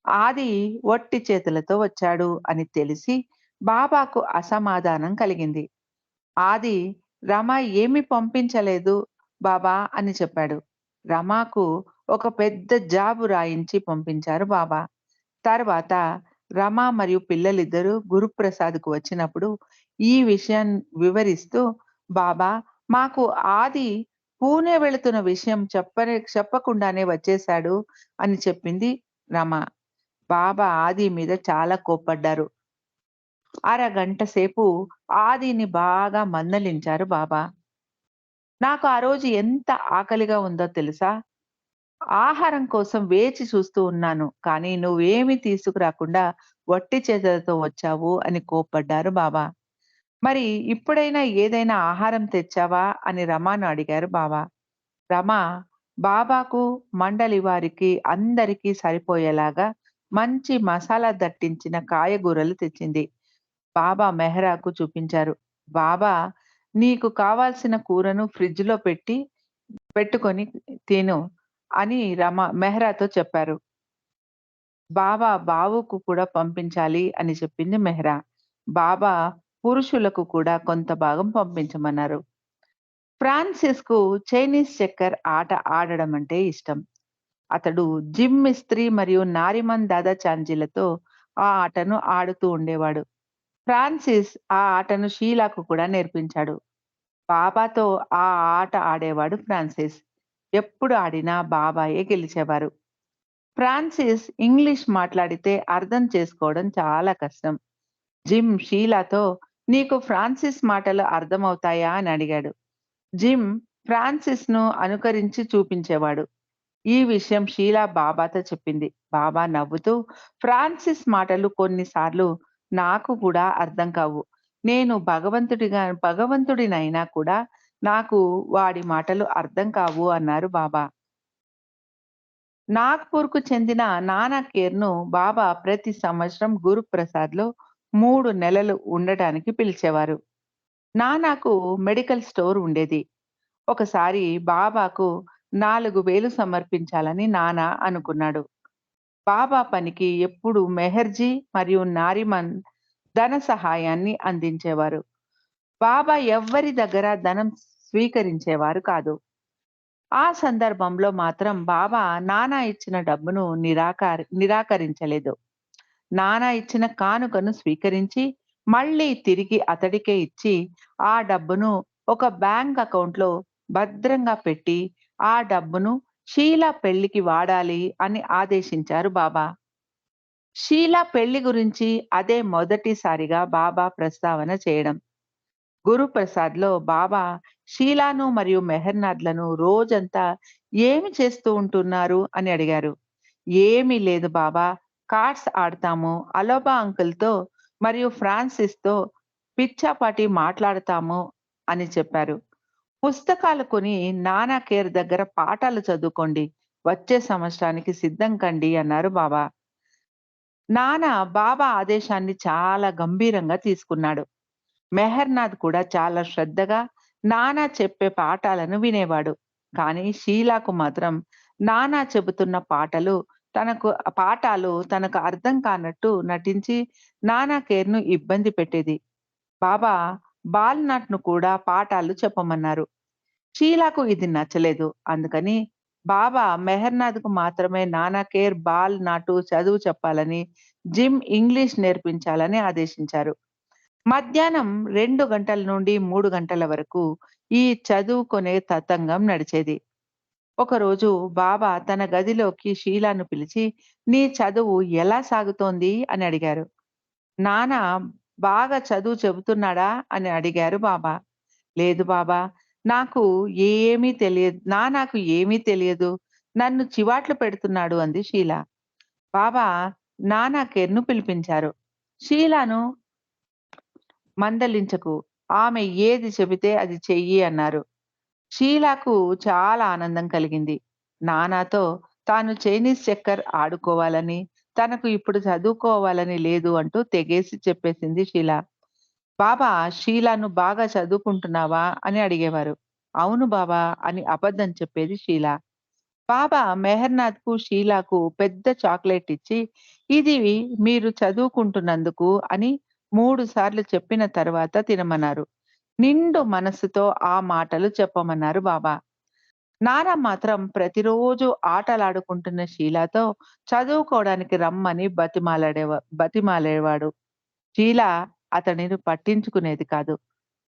ఆది వట్టి చేతులతో వచ్చాడు అని తెలిసి బాబాకు అసమాధానం కలిగింది. ఆది రమ ఏమి పంపించలేదు బాబా అని చెప్పాడు. రమాకు ఒక పెద్ద జాబు రాయించి పంపించారు బాబా. తర్వాత రమ మరియు పిల్లలిద్దరూ గురుప్రసాద్‌కు వచ్చినప్పుడు ఈ విషయాన్ని వివరిస్తూ, "బాబా మాకు ఆది పూణే వెళుతున్న విషయం చెప్పకుండానే వచ్చేశాడు" అని చెప్పింది రమ. బాబా ఆది మీద చాలా కోప్పడ్డారు. అరగంట సేపు ఆదిని బాగా మందలించారు బాబా. "నాకు ఆ రోజు ఎంత ఆకలిగా ఉందో తెలుసా? ఆహారం కోసం వేచి చూస్తూ ఉన్నాను. కానీ నువ్వేమీ తీసుకురాకుండా వట్టి చేతులతో వచ్చావు" అని కోప్పడ్డారు బాబా. "మరి ఇప్పుడైనా ఏదైనా ఆహారం తెచ్చావా?" అని రమను అడిగారు బాబా. రమ బాబాకు, మండలి వారికి అందరికీ సరిపోయేలాగా మంచి మసాలా దట్టించిన కాయగూరలు తెచ్చింది. బాబా మెహరాకు చూపించారు. బాబా "నీకు కావాల్సిన కూరను ఫ్రిడ్జ్‌లో పెట్టుకొని తిను" అని మెహ్రాతో చెప్పారు. బాబా బావుకు కూడా పంపించాలి అని చెప్పింది మెహ్రా. బాబా పురుషులకు కూడా కొంత భాగం పంపించమన్నారు. ఫ్రాన్సిస్‌కు చైనీస్ చెక్కర్ ఆట ఆడడం అంటే ఇష్టం. అతడు జిమ్ మిస్త్రీ మరియు నారిమన్ దాదాచాంజీలతో ఆ ఆటను ఆడుతూ ఉండేవాడు. ఫ్రాన్సిస్ ఆ ఆటను షీలాకు కూడా నేర్పించాడు. బాబాతో ఆ ఆట ఆడేవాడు ఫ్రాన్సిస్. ఎప్పుడు ఆడినా బాబాయే గెలిచేవారు. ఫ్రాన్సిస్ ఇంగ్లీష్ మాట్లాడితే అర్థం చేసుకోవడం చాలా కష్టం. జిమ్ షీలాతో "నీకు ఫ్రాన్సిస్ మాటలు అర్థమవుతాయా?" అని అడిగాడు. జిమ్ ఫ్రాన్సిస్‌ను అనుకరించి చూపించేవాడు. ఈ విషయం షీలా బాబాతో చెప్పింది. బాబా నవ్వుతూ, "ఫ్రాన్సిస్ మాటలు కొన్నిసార్లు నాకు కూడా అర్థం కావు. నేను భగవంతుడినైనా కూడా నాకు వాడి మాటలు అర్థం కావు" అన్నారు బాబా. నాగ్‌పూర్‌కు చెందిన నానక్ ఖేర్‌ను బాబా ప్రతి సంవత్సరం గురుప్రసాద్‌లో 3 నెలలు ఉండటానికి పిలిచేవారు. నానాకు మెడికల్ స్టోర్ ఉండేది. ఒకసారి బాబాకు 4000 సమర్పించాలని నాన్న అనుకున్నాడు. బాబా పనికి ఎప్పుడు మెహర్‌జీ మరియు నారిమన్ ధన సహాయాన్ని అందించేవారు. బాబా ఎవ్వరి దగ్గర ధనం స్వీకరించేవారు కాదు. ఆ సందర్భంలో మాత్రం బాబా నాన్న ఇచ్చిన డబ్బును నిరాకరించలేదు. నాన్న ఇచ్చిన కానుకను స్వీకరించి, మళ్ళీ తిరిగి అతడికే ఇచ్చి, ఆ డబ్బును ఒక బ్యాంక్ అకౌంట్‌లో భద్రంగా పెట్టి, ఆ డబ్బును షీలా పెళ్లికి వాడాలి అని ఆదేశించారు బాబా. షీలా పెళ్లి గురించి అదే మొదటిసారిగా బాబా ప్రస్తావన చేయడం. గురుప్రసాద్‌లో బాబా షీలాను మరియు మెహర్‌నాథ్‌లను రోజంతా ఏమి చేస్తూ ఉంటున్నారు అని అడిగారు. "ఏమీ లేదు బాబా. కార్డ్స్ ఆడతాము, అలోబా అంకుల్‌తో మరియు ఫ్రాన్సిస్‌తో పిచ్చాపాటి మాట్లాడతాము" అని చెప్పారు. "పుస్తకాలు కొని నానా ఖేర్ దగ్గర పాఠాలు చదువుకోండి. వచ్చే సంవత్సరానికి సిద్ధం కండి" అన్నారు బాబా. నాన్న బాబా ఆదేశాన్ని చాలా గంభీరంగా తీసుకున్నాడు. మెహర్‌నాథ్ కూడా చాలా శ్రద్ధగా నాన్న చెప్పే పాఠాలను వినేవాడు. కానీ షీలాకు మాత్రం నాన్న చెబుతున్న పాఠాలు తనకు అర్థం కానట్టు నటించి నానా ఖేర్‌ను ఇబ్బంది పెట్టేది. బాబా బాల్‌నాట్‌ను కూడా పాఠాలు చెప్పమన్నారు. షీలాకు ఇది నచ్చలేదు. అందుకని బాబా మెహర్‌నాథ్‌కు మాత్రమే నానా ఖేర్ బాల్ నాటు చదువు చెప్పాలని, జిమ్ ఇంగ్లీష్ నేర్పించాలని ఆదేశించారు. మధ్యాహ్నం 2 గంటల నుండి 3 గంటల వరకు ఈ చదువుకునే తతంగం నడిచేది. ఒకరోజు బాబా తన గదిలోకి షీలాను పిలిచి, "నీ చదువు ఎలా సాగుతోంది?" అని అడిగారు. "నాన్న బాగా చదువు చెబుతున్నాడా?" అని అడిగారు బాబా. "లేదు బాబా, నాకు ఏమీ తెలియదు. నన్ను చివాట్లు పెడుతున్నాడు" అంది షీల. బాబా నానా ఖేర్‌ను పిలిపించారు. "షీలాను మందలించకు. ఆమె ఏది చెబితే అది చెయ్యి" అన్నారు. షీలాకు చాలా ఆనందం కలిగింది. నాన్నతో తాను చైనీస్ చెక్కర్ ఆడుకోవాలని, తనకు ఇప్పుడు చదువుకోవాలని లేదు అంటూ తెగేసి చెప్పేసింది షీల. బాబా షీలాను "బాగా చదువుకుంటున్నావా?" అని అడిగేవారు. "అవును బాబా" అని అబద్ధం చెప్పేది షీల. బాబా మెహర్‌నాథ్‌కు, షీలాకు పెద్ద చాక్లెట్ ఇచ్చి, "ఇది మీరు చదువుకుంటున్నందుకు" అని 3 సార్లు చెప్పిన తర్వాత తినమన్నారు. నిండు మనస్సుతో ఆ మాటలు చెప్పమన్నారు బాబా. నాన్న మాత్రం ప్రతిరోజు ఆటలాడుకుంటున్న షీలాతో చదువుకోవడానికి రమ్మని బతిమాలేవాడు. షీల అతనిని పట్టించుకునేది కాదు.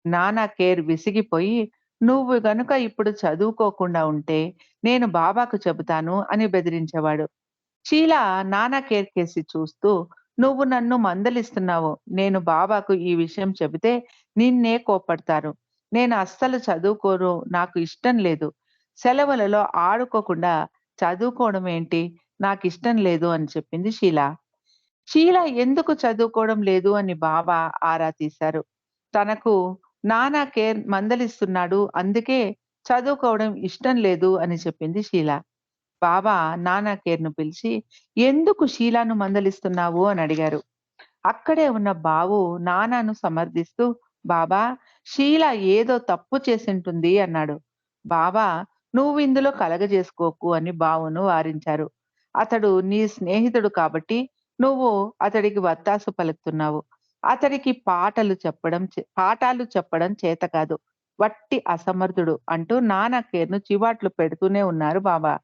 నానా ఖేర్ విసిగిపోయి, "నువ్వు గనుక ఇప్పుడు చదువుకోకుండా ఉంటే నేను బాబాకు చెబుతాను" అని బెదిరించేవాడు. షీల నానా ఖేర్ కేసి చూస్తూ, "నువ్వు నన్ను మందలిస్తున్నావు. నేను బాబాకు ఈ విషయం చెబితే నిన్నే కోప్పడతారు. నేను అస్సలు చదువుకోను. నాకు ఇష్టం లేదు. సెలవులలో ఆడుకోకుండా చదువుకోవడం ఏంటి? నాకిష్టం లేదు" అని చెప్పింది షీల. షీల ఎందుకు చదువుకోవడం లేదు అని బాబా ఆరా తీశారు. తనకు నానా ఖేర్ మందలిస్తున్నాడు. అందుకే చదువుకోవడం ఇష్టం లేదు అని చెప్పింది షీల. బాబా నానా ఖేర్‌ను పిలిచి, "ఎందుకు షీలాను మందలిస్తున్నావు?" అని అడిగారు. అక్కడే ఉన్న బావు నాన్నను సమర్థిస్తూ, "బాబా, షీల ఏదో తప్పు చేసుంటుంది" అన్నాడు. బాబా, "నువ్వు ఇందులో కలగజేసుకోకు" అని బావును వారించారు. "అతడు నీ స్నేహితుడు కాబట్టి నువ్వు అతడికి వత్తాసు పలుకుతున్నావు. అతడికి పాఠాలు చెప్పడం చేత కాదు. వట్టి అసమర్థుడు" అంటూ నానా ఖేర్‌ను చివాట్లు పెడుతూనే ఉన్నారు బాబా.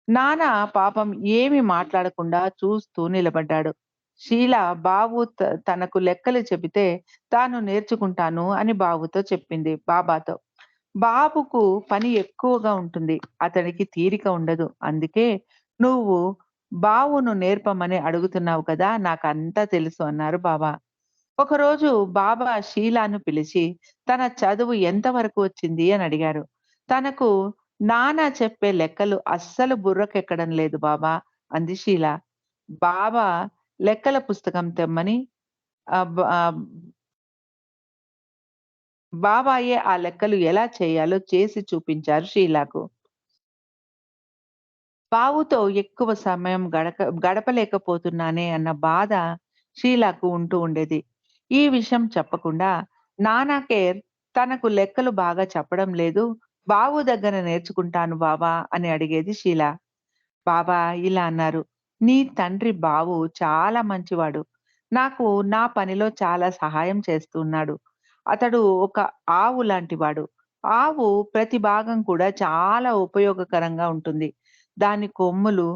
నాన్న పాపం ఏమి మాట్లాడకుండా చూస్తూ నిలబడ్డాడు. షీల బాబు తనకు లెక్కలు చెబితే తాను నేర్చుకుంటాను అని బాబాతో. బాబుకు పని ఎక్కువగా ఉంటుంది. అతనికి తీరిక ఉండదు. అందుకే నువ్వు బావును నేర్పమని అడుగుతున్నావు కదా! నాకంతా తెలుసు అన్నారు బాబా. ఒకరోజు బాబా షీలాను పిలిచి, తన చదువు ఎంతవరకు వచ్చింది అని అడిగారు. తనకు నాన్న చెప్పే లెక్కలు అస్సలు బుర్రకెక్కడం లేదు బాబా అంది షీల. బాబా లెక్కల పుస్తకం తెమ్మని ఆహ్, బ ఆహ్, బాబాయే ఆ లెక్కలు ఎలా చేయాలో చేసి చూపించారు షీలాకు. బావుతో ఎక్కువ సమయం గడపలేకపోతున్నానే అన్న బాధ షీలాకు ఉంటూ ఉండేది. ఈ విషయం చెప్పకుండా నానా కేర్ తనకు లెక్కలు బాగా చెప్పడం లేదు. బావు దగ్గర నేర్చుకుంటాను బాబా అని అడిగేది షీల. బాబా ఇలా అన్నారు. "నీ తండ్రి బావు చాలా మంచివాడు. నాకు నా పనిలో చాలా సహాయం చేస్తూ ఉన్నాడు. అతడు ఒక ఆవు లాంటివాడు. ఆవు ప్రతి భాగం కూడా చాలా ఉపయోగకరంగా ఉంటుంది. దాని కొమ్ములు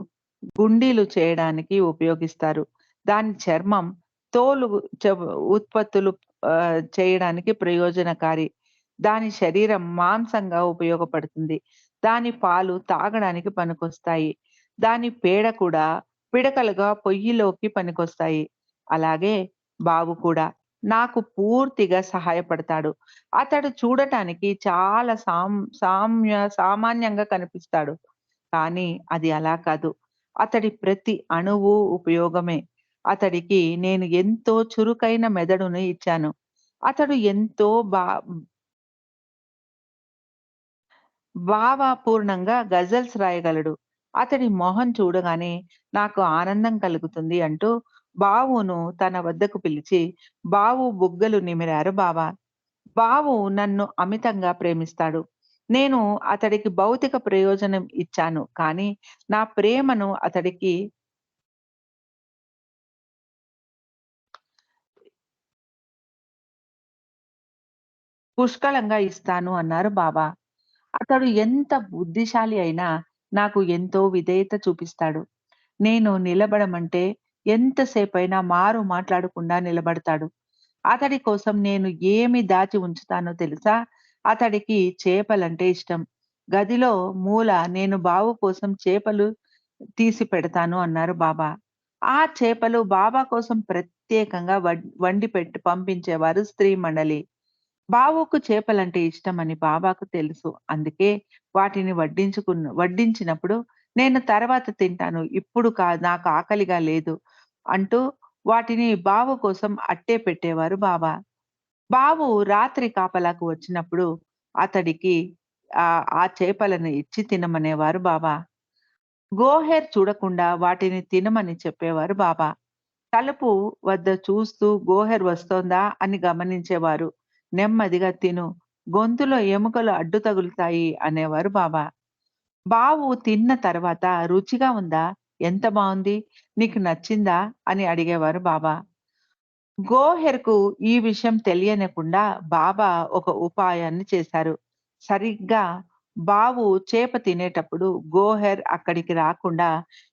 గుండీలు చేయడానికి ఉపయోగిస్తారు. దాని చర్మం, తోలు ఉత్పత్తులు చేయడానికి ప్రయోజనకారి. దాని శరీరం మాంసంగా ఉపయోగపడుతుంది. దాని పాలు తాగడానికి పనికొస్తాయి. దాని పేడ కూడా పిడకలుగా పొయ్యిలోకి పనికొస్తాయి. అలాగే బాబు కూడా నాకు పూర్తిగా సహాయపడతాడు. అతడు చూడటానికి చాలా సామాన్యంగా కనిపిస్తాడు. కానీ అది అలా కాదు. అతడి ప్రతి అణువు ఉపయోగమే. అతడికి నేను ఎంతో చురుకైన మెదడును ఇచ్చాను. అతడు ఎంతో భావపూర్ణంగా గజల్స్ రాయగలడు. అతడి మొహం చూడగానే నాకు ఆనందం కలుగుతుంది అంటూ బావును తన వద్దకు పిలిచి, బావు బుగ్గలు నిమిరారు బావ. బావు నన్ను అమితంగా ప్రేమిస్తాడు. నేను అతడికి భౌతిక ప్రయోజనం ఇచ్చాను. కానీ నా ప్రేమను అతడికి పుష్కలంగా ఇస్తాను అన్నారు బాబా. అతడు ఎంత బుద్ధిశాలి అయినా నాకు ఎంతో విధేయత చూపిస్తాడు. నేను నిలబడమంటే ఎంతసేపైనా మారు మాట్లాడకుండా నిలబడతాడు. అతడి కోసం నేను ఏమి దాచి ఉంచుతానో తెలుసా? అతడికి చేపలంటే ఇష్టం. గదిలో మూల నేను బావ కోసం చేపలు తీసి పెడతాను అన్నారు బాబా. ఆ చేపలు బాబా కోసం ప్రత్యేకంగా వండి పెట్టి పంపించేవారు స్త్రీ మండలి. బావకు చేపలంటే ఇష్టమని బాబాకు తెలుసు. అందుకే వాటిని వడ్డించినప్పుడు నేను తర్వాత తింటాను. ఇప్పుడు నాకు ఆకలిగా లేదు అంటూ వాటిని బావ కోసం అట్టే పెట్టేవారు బావ. బావు రాత్రి కాపలాకు వచ్చినప్పుడు అతడికి ఆ చేపలను ఇచ్చి తినమనేవారు బావ. గోహెర్ చూడకుండా వాటిని తినమని చెప్పేవారు బాబా. తలుపు వద్ద చూస్తూ గోహెర్ వస్తోందా అని గమనించేవారు. నెమ్మదిగా తిను. గొంతులో ఎముకలు అడ్డు తగులుతాయి అనేవారు బాబా. బావు తిన్న తర్వాత రుచిగా ఉందా? ఎంత బావుంది? నీకు నచ్చిందా? అని అడిగేవారు బాబా. గోహెర్‌కు ఈ విషయం తెలియనికుండా బాబా ఒక ఉపాయాన్ని చేశారు. సరిగ్గా బావు చేప తినేటప్పుడు గోహెర్ అక్కడికి రాకుండా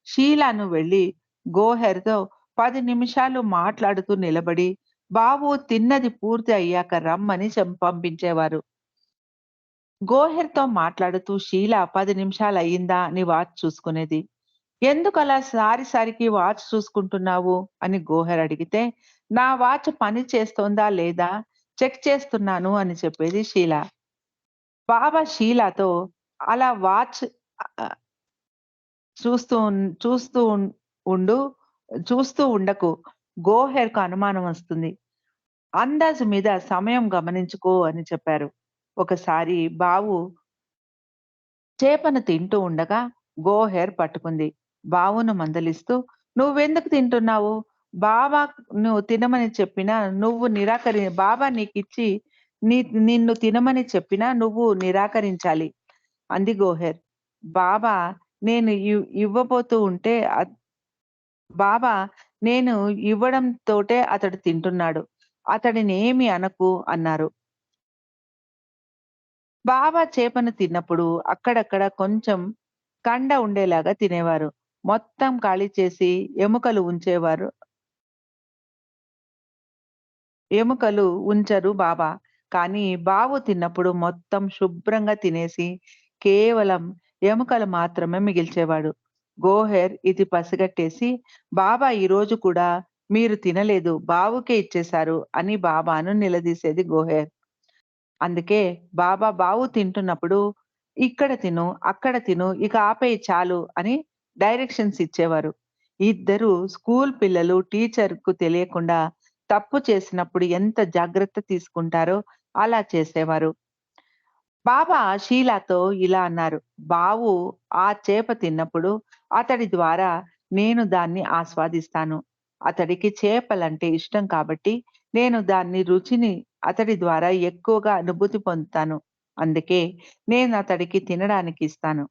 షీలాను వెళ్లి గోహెర్‌తో 10 నిమిషాలు మాట్లాడుతూ నిలబడి, బావు తిన్నది పూర్తి అయ్యాక రమ్మని పంపించేవారు. గోహెర్‌తో మాట్లాడుతూ షీల 10 నిమిషాలయిందా అని వాచ్ చూసుకునేది. ఎందుకలా సారికి వాచ్ చూసుకుంటున్నావు? అని గోహెర్ అడిగితే, నా వాచ్ పని చేస్తోందా లేదా చెక్ చేస్తున్నాను అని చెప్పేది షీల. బాబా షీలాతో అలా వాచ్ ఆహ్, చూస్తూ ఉన్ చూస్తూ ఉన్ ఉండు చూస్తూ ఉండకు. గోహెర్‌కు అనుమానం వస్తుంది. అందాజు మీద సమయం గమనించుకో అని చెప్పారు. ఒకసారి బావు చేపను తింటూ ఉండగా గోహెర్ పట్టుకుంది. బావును మందలిస్తూ, "నువ్వెందుకు తింటున్నావు? బావ నువ్వు తినమని చెప్పినా నువ్వు బాబా నీకిచ్చి ని నిన్ను తినమని చెప్పినా నువ్వు నిరాకరించాలి" అంది గోహెర్. బాబా నేను ఇవ్వబోతూ ఉంటే బాబా నేను ఇవ్వడంతోటే అతడు తింటున్నాడు. అతడినేమి అనకు అన్నారు. బావ చేపను తిన్నప్పుడు అక్కడక్కడ కొంచెం కండ ఉండేలాగా తినేవారు. మొత్తం ఖాళీ చేసి ఎముకలు ఉంచేవారు. ఎముకలు ఉంచరు బావ. కానీ బావు తిన్నప్పుడు మొత్తం శుభ్రంగా తినేసి కేవలం ఎముకలు మాత్రమే మిగిల్చేవాడు. గోహెర్ ఇది పసిగట్టేసి, "బాబా ఈరోజు కూడా మీరు తినలేదు. బావుకే ఇచ్చేశారు" అని బాబాను నిలదీసేది గోహెర్. అందుకే బావు తింటున్నప్పుడు, "ఇక్కడ తిను, అక్కడ తిను, ఇక ఆపేయి చాలు" అని డైరెక్షన్స్ ఇచ్చేవారు. ఇద్దరు స్కూల్ పిల్లలు టీచర్‌కు తెలియకుండా తప్పు చేసినప్పుడు ఎంత జాగ్రత్త తీసుకుంటారో అలా చేసేవారు. బాబా షీలాతో ఇలా అన్నారు. "బావు ఆ చేప తిన్నప్పుడు అతడి ద్వారా నేను దాన్ని ఆస్వాదిస్తాను. అతడికి చేపలంటే ఇష్టం కాబట్టి నేను దాన్ని రుచిని అతడి ద్వారా ఎక్కువగా అనుభూతి పొందుతాను. అందుకే నేనతడికి తినడానికి ఇస్తాను.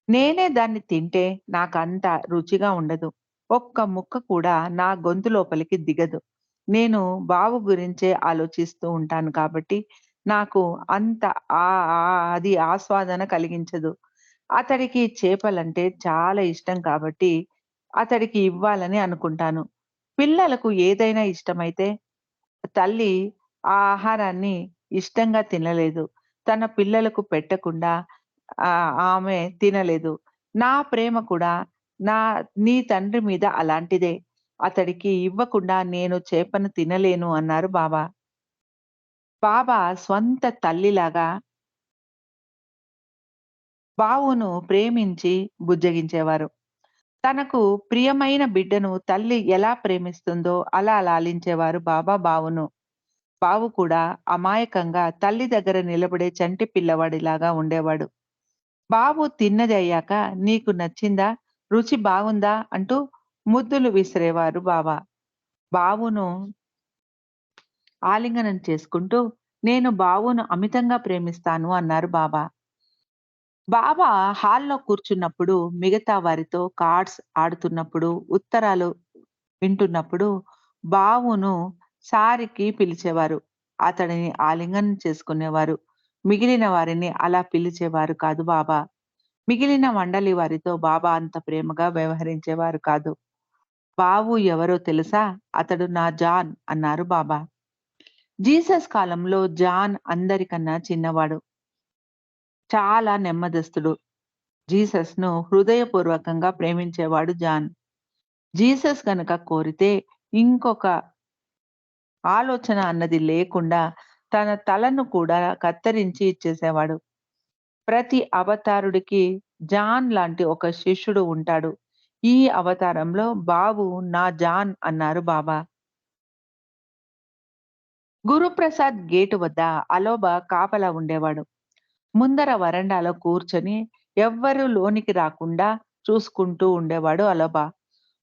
నేనే దాన్ని తింటే నాకంత రుచిగా ఉండదు. ఒక్క ముక్క కూడా నా గొంతు లోపలికి దిగదు. నేను బావు గురించే ఆలోచిస్తూ ఉంటాను కాబట్టి నాకు అంత అది ఆస్వాదన కలిగించదు. అతడికి చేపలంటే చాలా ఇష్టం కాబట్టి అతడికి ఇవ్వాలని అనుకుంటాను. పిల్లలకు ఏదైనా ఇష్టమైతే తల్లి ఆ ఆహారాన్ని ఇష్టంగా తినలేదు. తన పిల్లలకు పెట్టకుండా ఆమె తినలేదు. నా ప్రేమ కూడా నా నీ తండ్రి మీద అలాంటిదే. అతడికి ఇవ్వకుండా నేను చేపను తినలేను అన్నారు బాబా. బాబా స్వంత తల్లిలాగా బావును ప్రేమించి బుజ్జగించేవారు. తనకు ప్రియమైన బిడ్డను తల్లి ఎలా ప్రేమిస్తుందో అలా లాలించేవారు బాబా బావును. బావు కూడా అమాయకంగా తల్లి దగ్గర నిలబడే చంటి పిల్లవాడిలాగా ఉండేవాడు. బాబు తిన్నది అయ్యాక "నీకు నచ్చిందా? రుచి బాగుందా?" అంటూ ముద్దులు విసిరేవారు బావ. బావును ఆలింగనం చేసుకుంటూ "నేను బావును అమితంగా ప్రేమిస్తాను" అన్నారు బాబా. బాబా హాల్‌లో కూర్చున్నప్పుడు మిగతా వారితో కార్డ్స్ ఆడుతున్నప్పుడు, ఉత్తరాలు వింటున్నప్పుడు బావును సారికి పిలిచేవారు. అతడిని ఆలింగనం చేసుకునేవారు. మిగిలిన వారిని అలా పిలిచేవారు కాదు బాబా. మిగిలిన మండలి వారితో బాబా అంత ప్రేమగా వ్యవహరించేవారు కాదు. "బావు ఎవరో తెలుసా? అతడు నా జాన్" అన్నారు బాబా. జీసస్ కాలంలో జాన్ అందరికన్నా చిన్నవాడు. చాలా నెమ్మదస్తుడు. జీసస్‌ను హృదయపూర్వకంగా ప్రేమించేవాడు జాన్. జీసస్ గనక కోరితే ఇంకొక ఆలోచన అన్నది లేకుండా తన తలను కూడా కత్తిరించి ఇచ్చేసేవాడు. ప్రతి అవతారుడికి జాన్ లాంటి ఒక శిష్యుడు ఉంటాడు. ఈ అవతారంలో బాబు నా జాన్ అన్నారు బాబా. గురుప్రసాద్ గేటు వద్ద అలోబా కాపలా ఉండేవాడు. ముందర వరండాలో కూర్చొని ఎవ్వరూ లోనికి రాకుండా చూసుకుంటూ ఉండేవాడు అలోబా.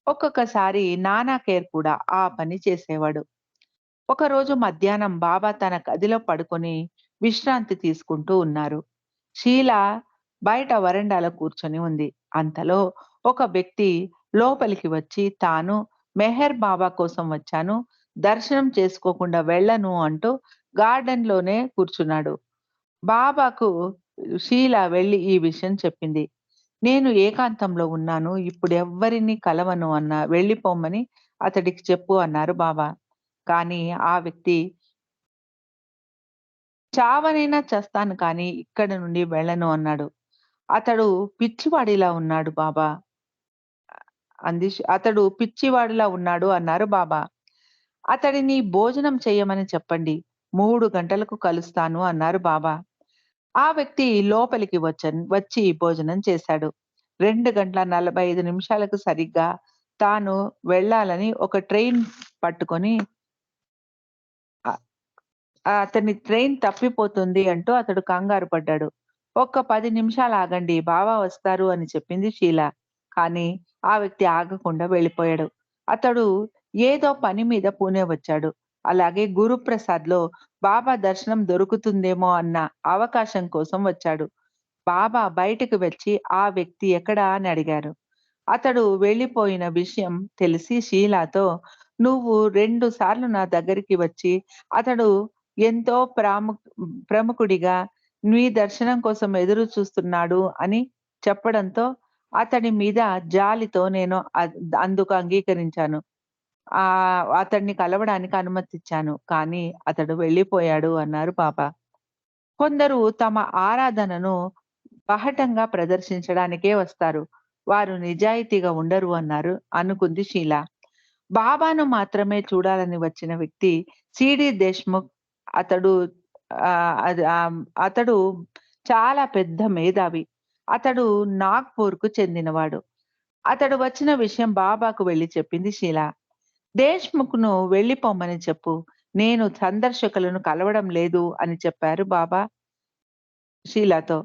ఒక్కొక్కసారి నానా కేర్ కూడా ఆ పని చేసేవాడు. ఒకరోజు మధ్యాహ్నం బాబా తన గదిలో పడుకొని విశ్రాంతి తీసుకుంటూ ఉన్నారు. షీల బయట వరండాలో కూర్చొని ఉంది. అంతలో ఒక వ్యక్తి లోపలికి వచ్చి తాను మెహర్ బాబా కోసం వచ్చాను. దర్శనం చేసుకోకుండా వెళ్ళను అంటూ గార్డెన్‌లోనే కూర్చున్నాడు. బాబాకు షీల వెళ్లి ఈ విషయం చెప్పింది. "నేను ఏకాంతంలో ఉన్నాను. ఇప్పుడెవ్వరిని కలవను వెళ్ళిపోమ్మని అతడికి చెప్పు" అన్నారు బాబా. కానీ ఆ వ్యక్తి "చావనైనా చస్తాను కానీ ఇక్కడి నుండి వెళ్ళను" అన్నాడు. "అతడు పిచ్చివాడిలా ఉన్నాడు బాబా" "అతడు పిచ్చివాడిలా ఉన్నాడు" అన్నారు బాబా. "అతడిని భోజనం చెయ్యమని చెప్పండి. 3 గంటలకు కలుస్తాను" అన్నారు బాబా. ఆ వ్యక్తి లోపలికి వచ్చి భోజనం చేశాడు. 2:45 నిమిషాలకు సరిగ్గా తాను వెళ్ళాలని ఒక ట్రైన్ పట్టుకొని ఆహ్, అతని ట్రైన్ తప్పిపోతుంది అంటూ అతడు కంగారు పడ్డాడు. "ఒక్క 10 నిమిషాలు ఆగండి. బావ వస్తారు" అని చెప్పింది షీల. కానీ ఆ వ్యక్తి ఆగకుండా వెళ్ళిపోయాడు. అతడు ఏదో పని మీద పూణె వచ్చాడు. అలాగే గురుప్రసాద్‌లో బాబా దర్శనం దొరుకుతుందేమో అన్న అవకాశం కోసం వచ్చాడు. బాబా బయటకు వచ్చి ఆ వ్యక్తి ఎక్కడా అని అడిగారు. అతడు వెళ్ళిపోయిన విషయం తెలిసి షీలాతో "నువ్వు 2 సార్లు నా దగ్గరికి వచ్చి అతడు ఎంతో ప్రముఖుడిగా నీ దర్శనం కోసం ఎదురు చూస్తున్నాడు" అని చెప్పడంతో అతడి మీద జాలితో నేను అందుకు అంగీకరించాను. అతడిని కలవడానికి అనుమతిచ్చాను. కానీ అతడు వెళ్ళిపోయాడు అన్నారు బాబా. కొందరు తమ ఆరాధనను బాహటంగా ప్రదర్శించడానికే వస్తారు. వారు నిజాయితీగా ఉండరు అన్నారు అనుకుంది షీల. బాబాను మాత్రమే చూడాలని వచ్చిన వ్యక్తి సిడి దేశ్ముఖ్. అతడు అతడు చాలా పెద్ద మేధావి. అతడు నాగ్‌పూర్‌కు చెందినవాడు. అతడు వచ్చిన విషయం బాబాకు వెళ్లి చెప్పింది షీల. దేశ్ముఖ్‌ను వెళ్ళిపొమ్మని చెప్పు. నేను సందర్శకులను కలవడం లేదు అని చెప్పారు బాబా షీలాతో.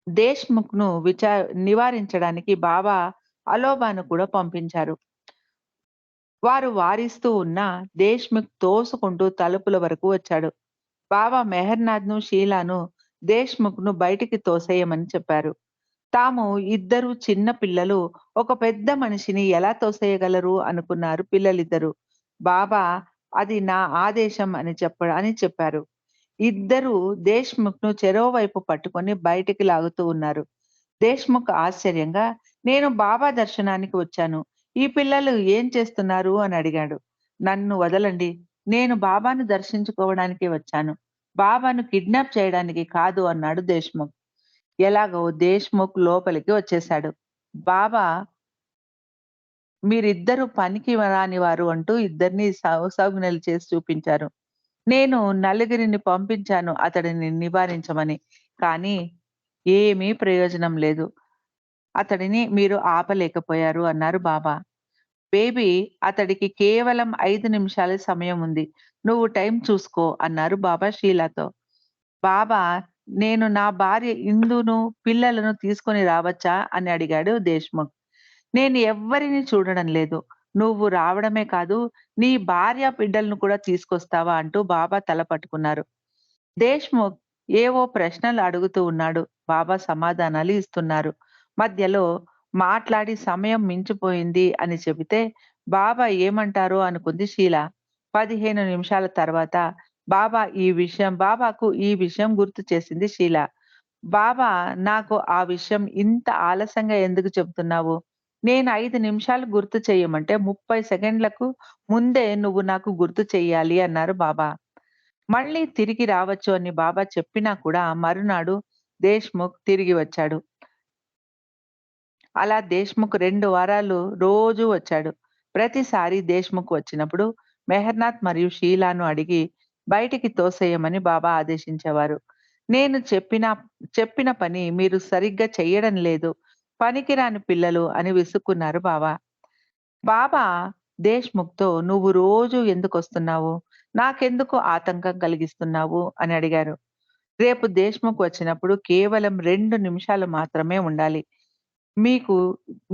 దేశ్ముఖ్‌ను నివారించడానికి బాబా అలోబాను కూడా పంపించారు. వారు వారిస్తూ ఉన్నా దేశ్ముఖ్ తోసుకుంటూ తలుపుల వరకు వచ్చాడు. బాబా మెహర్‌నాథ్‌ను, షీలాను దేశ్ముఖ్‌ను బయటికి తోసేయమని చెప్పారు. తాము ఇద్దరు చిన్న పిల్లలు ఒక పెద్ద మనిషిని ఎలా తోసేయగలరు అనుకున్నారు పిల్లలిద్దరూ. బాబా అది నా ఆదేశం అని చెప్పారు. ఇద్దరూ దేశ్ముఖ్‌ను చెరోవైపు పట్టుకొని బయటికి లాగుతూ ఉన్నారు. దేశ్ముఖ్ ఆశ్చర్యంగా, "నేను బాబా దర్శనానికి వచ్చాను. ఈ పిల్లలు ఏం చేస్తున్నారు?" అని అడిగాడు. "నన్ను వదలండి. నేను బాబాను దర్శించుకోవడానికే వచ్చాను. బాబాను కిడ్నాప్ చేయడానికి కాదు" అన్నాడు దేశ్ముఖ్. ఎలాగో దేశ్ముఖ్ లోపలికి వచ్చేశాడు. బాబా, "మీరిద్దరూ పనికి రానివారు" అంటూ ఇద్దరిని సౌజ్ఞలు చేసి చూపించారు. "నేను నలుగురిని పంపించాను అతడిని నివారించమని. కానీ ఏమీ ప్రయోజనం లేదు. అతడిని మీరు ఆపలేకపోయారు" అన్నారు బాబా. "బేబీ, అతడికి కేవలం 5 నిమిషాలే సమయం ఉంది. నువ్వు టైం చూసుకో" అన్నారు బాబా షీలాతో. "బాబా, నేను నా భార్య ఇందును, పిల్లలను తీసుకొని రావచ్చా?" అని అడిగాడు దేశ్ముఖ్. "నేను ఎవ్వరిని చూడడం లేదు. నువ్వు రావడమే కాదు, నీ భార్య, బిడ్డలను కూడా తీసుకొస్తావా?" అంటూ బాబా తల పట్టుకున్నారు. దేశ్ముఖ్ ఏవో ప్రశ్నలు అడుగుతూ ఉన్నాడు. బాబా సమాధానాలు ఇస్తున్నారు. మధ్యలో మాట్లాడి సమయం మించిపోయింది అని చెబితే బాబా ఏమంటారో అనుకుంది షీల. 15 నిమిషాల తర్వాత బాబాకు ఈ విషయం గుర్తు చేసింది షీల. "బాబా, నాకు ఆ విషయం ఇంత ఆలస్యంగా ఎందుకు చెబుతున్నావు? నేను 5 నిమిషాలు గుర్తు చెయ్యమంటే 30 సెకండ్లకు ముందే నువ్వు నాకు గుర్తు చెయ్యాలి" అన్నారు బాబా. మళ్ళీ తిరిగి రావచ్చు అని బాబా చెప్పినా కూడా మరునాడు దేశ్ముఖ్ తిరిగి వచ్చాడు. అలా దేశ్ముఖ్ 2 వారాలు రోజూ వచ్చాడు. ప్రతిసారి దేశ్ముఖ్ వచ్చినప్పుడు మెహర్‌నాథ్ మరియు షీలాను అడిగి బయటికి తోసేయమని బాబా ఆదేశించేవారు. "నేను చెప్పిన పని మీరు సరిగ్గా చెయ్యడం లేదు. పనికిరాని పిల్లలు" అని విసుక్కున్నారు బాబా. బాబా దేశ్ముఖ్‌తో, "నువ్వు రోజూ ఎందుకొస్తున్నావు? నాకెందుకు ఆతంకం కలిగిస్తున్నావు?" అని అడిగారు. "రేపు దేశ్ముఖ్ వచ్చినప్పుడు కేవలం 2 నిమిషాలు మాత్రమే ఉండాలి. మీకు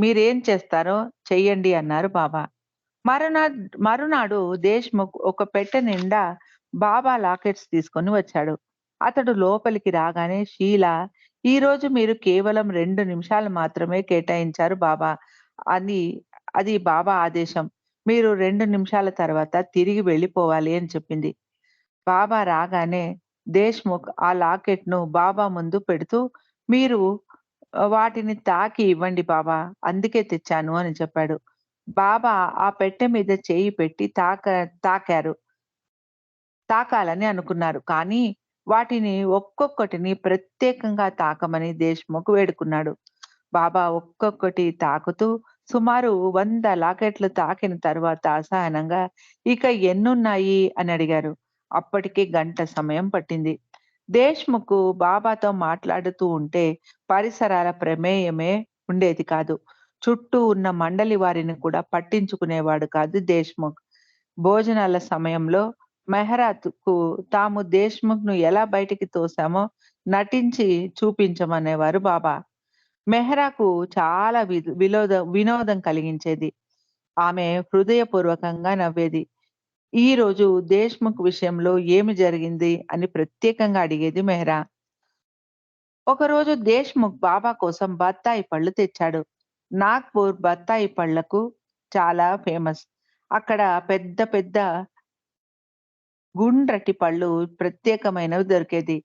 మీరేం చేస్తారో చెయ్యండి" అన్నారు బాబా. మరునాడు దేశ్ముఖ్ ఒక పెట్టె నిండా బాబా లాకెట్స్ తీసుకొని వచ్చాడు. అతడు లోపలికి రాగానే షీల, "ఈరోజు మీరు కేవలం 2 నిమిషాలు మాత్రమే కేటాయించారు బాబా. అని అది బాబా ఆదేశం. మీరు 2 నిమిషాల తర్వాత తిరిగి వెళ్ళిపోవాలి" అని చెప్పింది. బాబా రాగానే దేశ్ముఖ్ ఆ లాకెట్‌ను బాబా ముందు పెడుతూ, "మీరు వాటిని తాకి ఇవ్వండి బాబా. అందుకే తెచ్చాను" అని చెప్పాడు. బాబా ఆ పెట్టె మీద చేయి పెట్టి తాకారు. తాకాలని అనుకున్నారు. కానీ వాటిని ఒక్కొక్కటిని ప్రత్యేకంగా తాకమని దేశ్ముఖ్ వేడుకున్నాడు. బాబా ఒక్కొక్కటి తాకుతూ సుమారు 100 లాకెట్లు తాకిన తరువాత అసహనంగా, "ఇక ఎన్నున్నాయి?" అని అడిగారు. అప్పటికి గంట సమయం పట్టింది. దేశ్ముఖ్ బాబాతో మాట్లాడుతూ ఉంటే పరిసరాల ప్రమేయమే ఉండేది కాదు. చుట్టూ ఉన్న మండలి వారిని కూడా పట్టించుకునేవాడు కాదు దేశ్ముఖ్. భోజనాల సమయంలో మెహరాత్‌కు తాము దేశ్ముఖ్‌ను ఎలా బయటికి తోసామో నటించి చూపించమనేవారు బాబా. మెహ్రాకు చాలా వినోదం కలిగించేది. ఆమె హృదయపూర్వకంగా నవ్వేది. ఈరోజు దేశ్ముఖ్ విషయంలో ఏమి జరిగింది అని ప్రత్యేకంగా అడిగేది మెహ్రా. ఒకరోజు దేశ్ముఖ్ బాబా కోసం బత్తాయి పళ్ళు తెచ్చాడు. నాగ్‌పూర్ బత్తాయి పళ్ళకు చాలా ఫేమస్. అక్కడ పెద్ద పెద్ద గుండ్రటి పళ్ళు ప్రత్యేకమైనవి దొరికేది.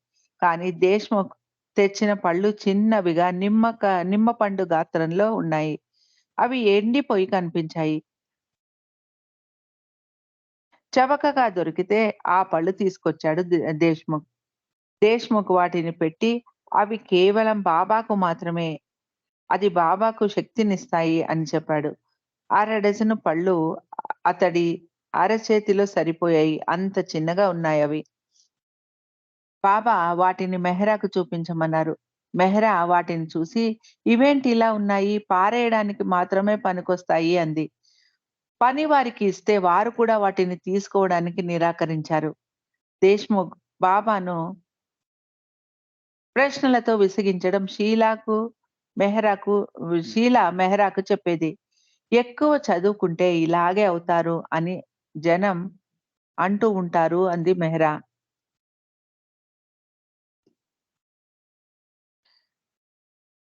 కానీ దేశ్ముఖ్ తెచ్చిన పళ్ళు చిన్నవిగా నిమ్మ పండు గాత్రంలో ఉన్నాయి. అవి ఎండిపోయి కనిపించాయి. చవకగా దొరికితే ఆ పళ్ళు తీసుకొచ్చాడు దేశ్ముఖ్. దేశ్ముఖ్ వాటిని పెట్టి, "అవి కేవలం బాబాకు మాత్రమే. అది బాబాకు శక్తినిస్తాయి అని చెప్పాడు. అరడజను పళ్ళు అతడి అరచేతిలో సరిపోయాయి. అంత చిన్నగా ఉన్నాయవి. బాబా వాటిని మెహ్రాకు చూపించమన్నారు. మెహ్రా వాటిని చూసి, "ఇవేంటి ఇలా ఉన్నాయి? పారేయడానికి మాత్రమే పనికొస్తాయి" అంది. పని వారికి ఇస్తే వారు కూడా వాటిని తీసుకోవడానికి నిరాకరించారు. దేశ్‌ముఖ్ బాబాను ప్రశ్నలతో విసిగించడం షీలా మెహ్రాకు చెప్పేది. "ఎక్కువ చదువుకుంటే ఇలాగే అవుతారు అని జనం అంటూ ఉంటారు" అంది మెహ్రా.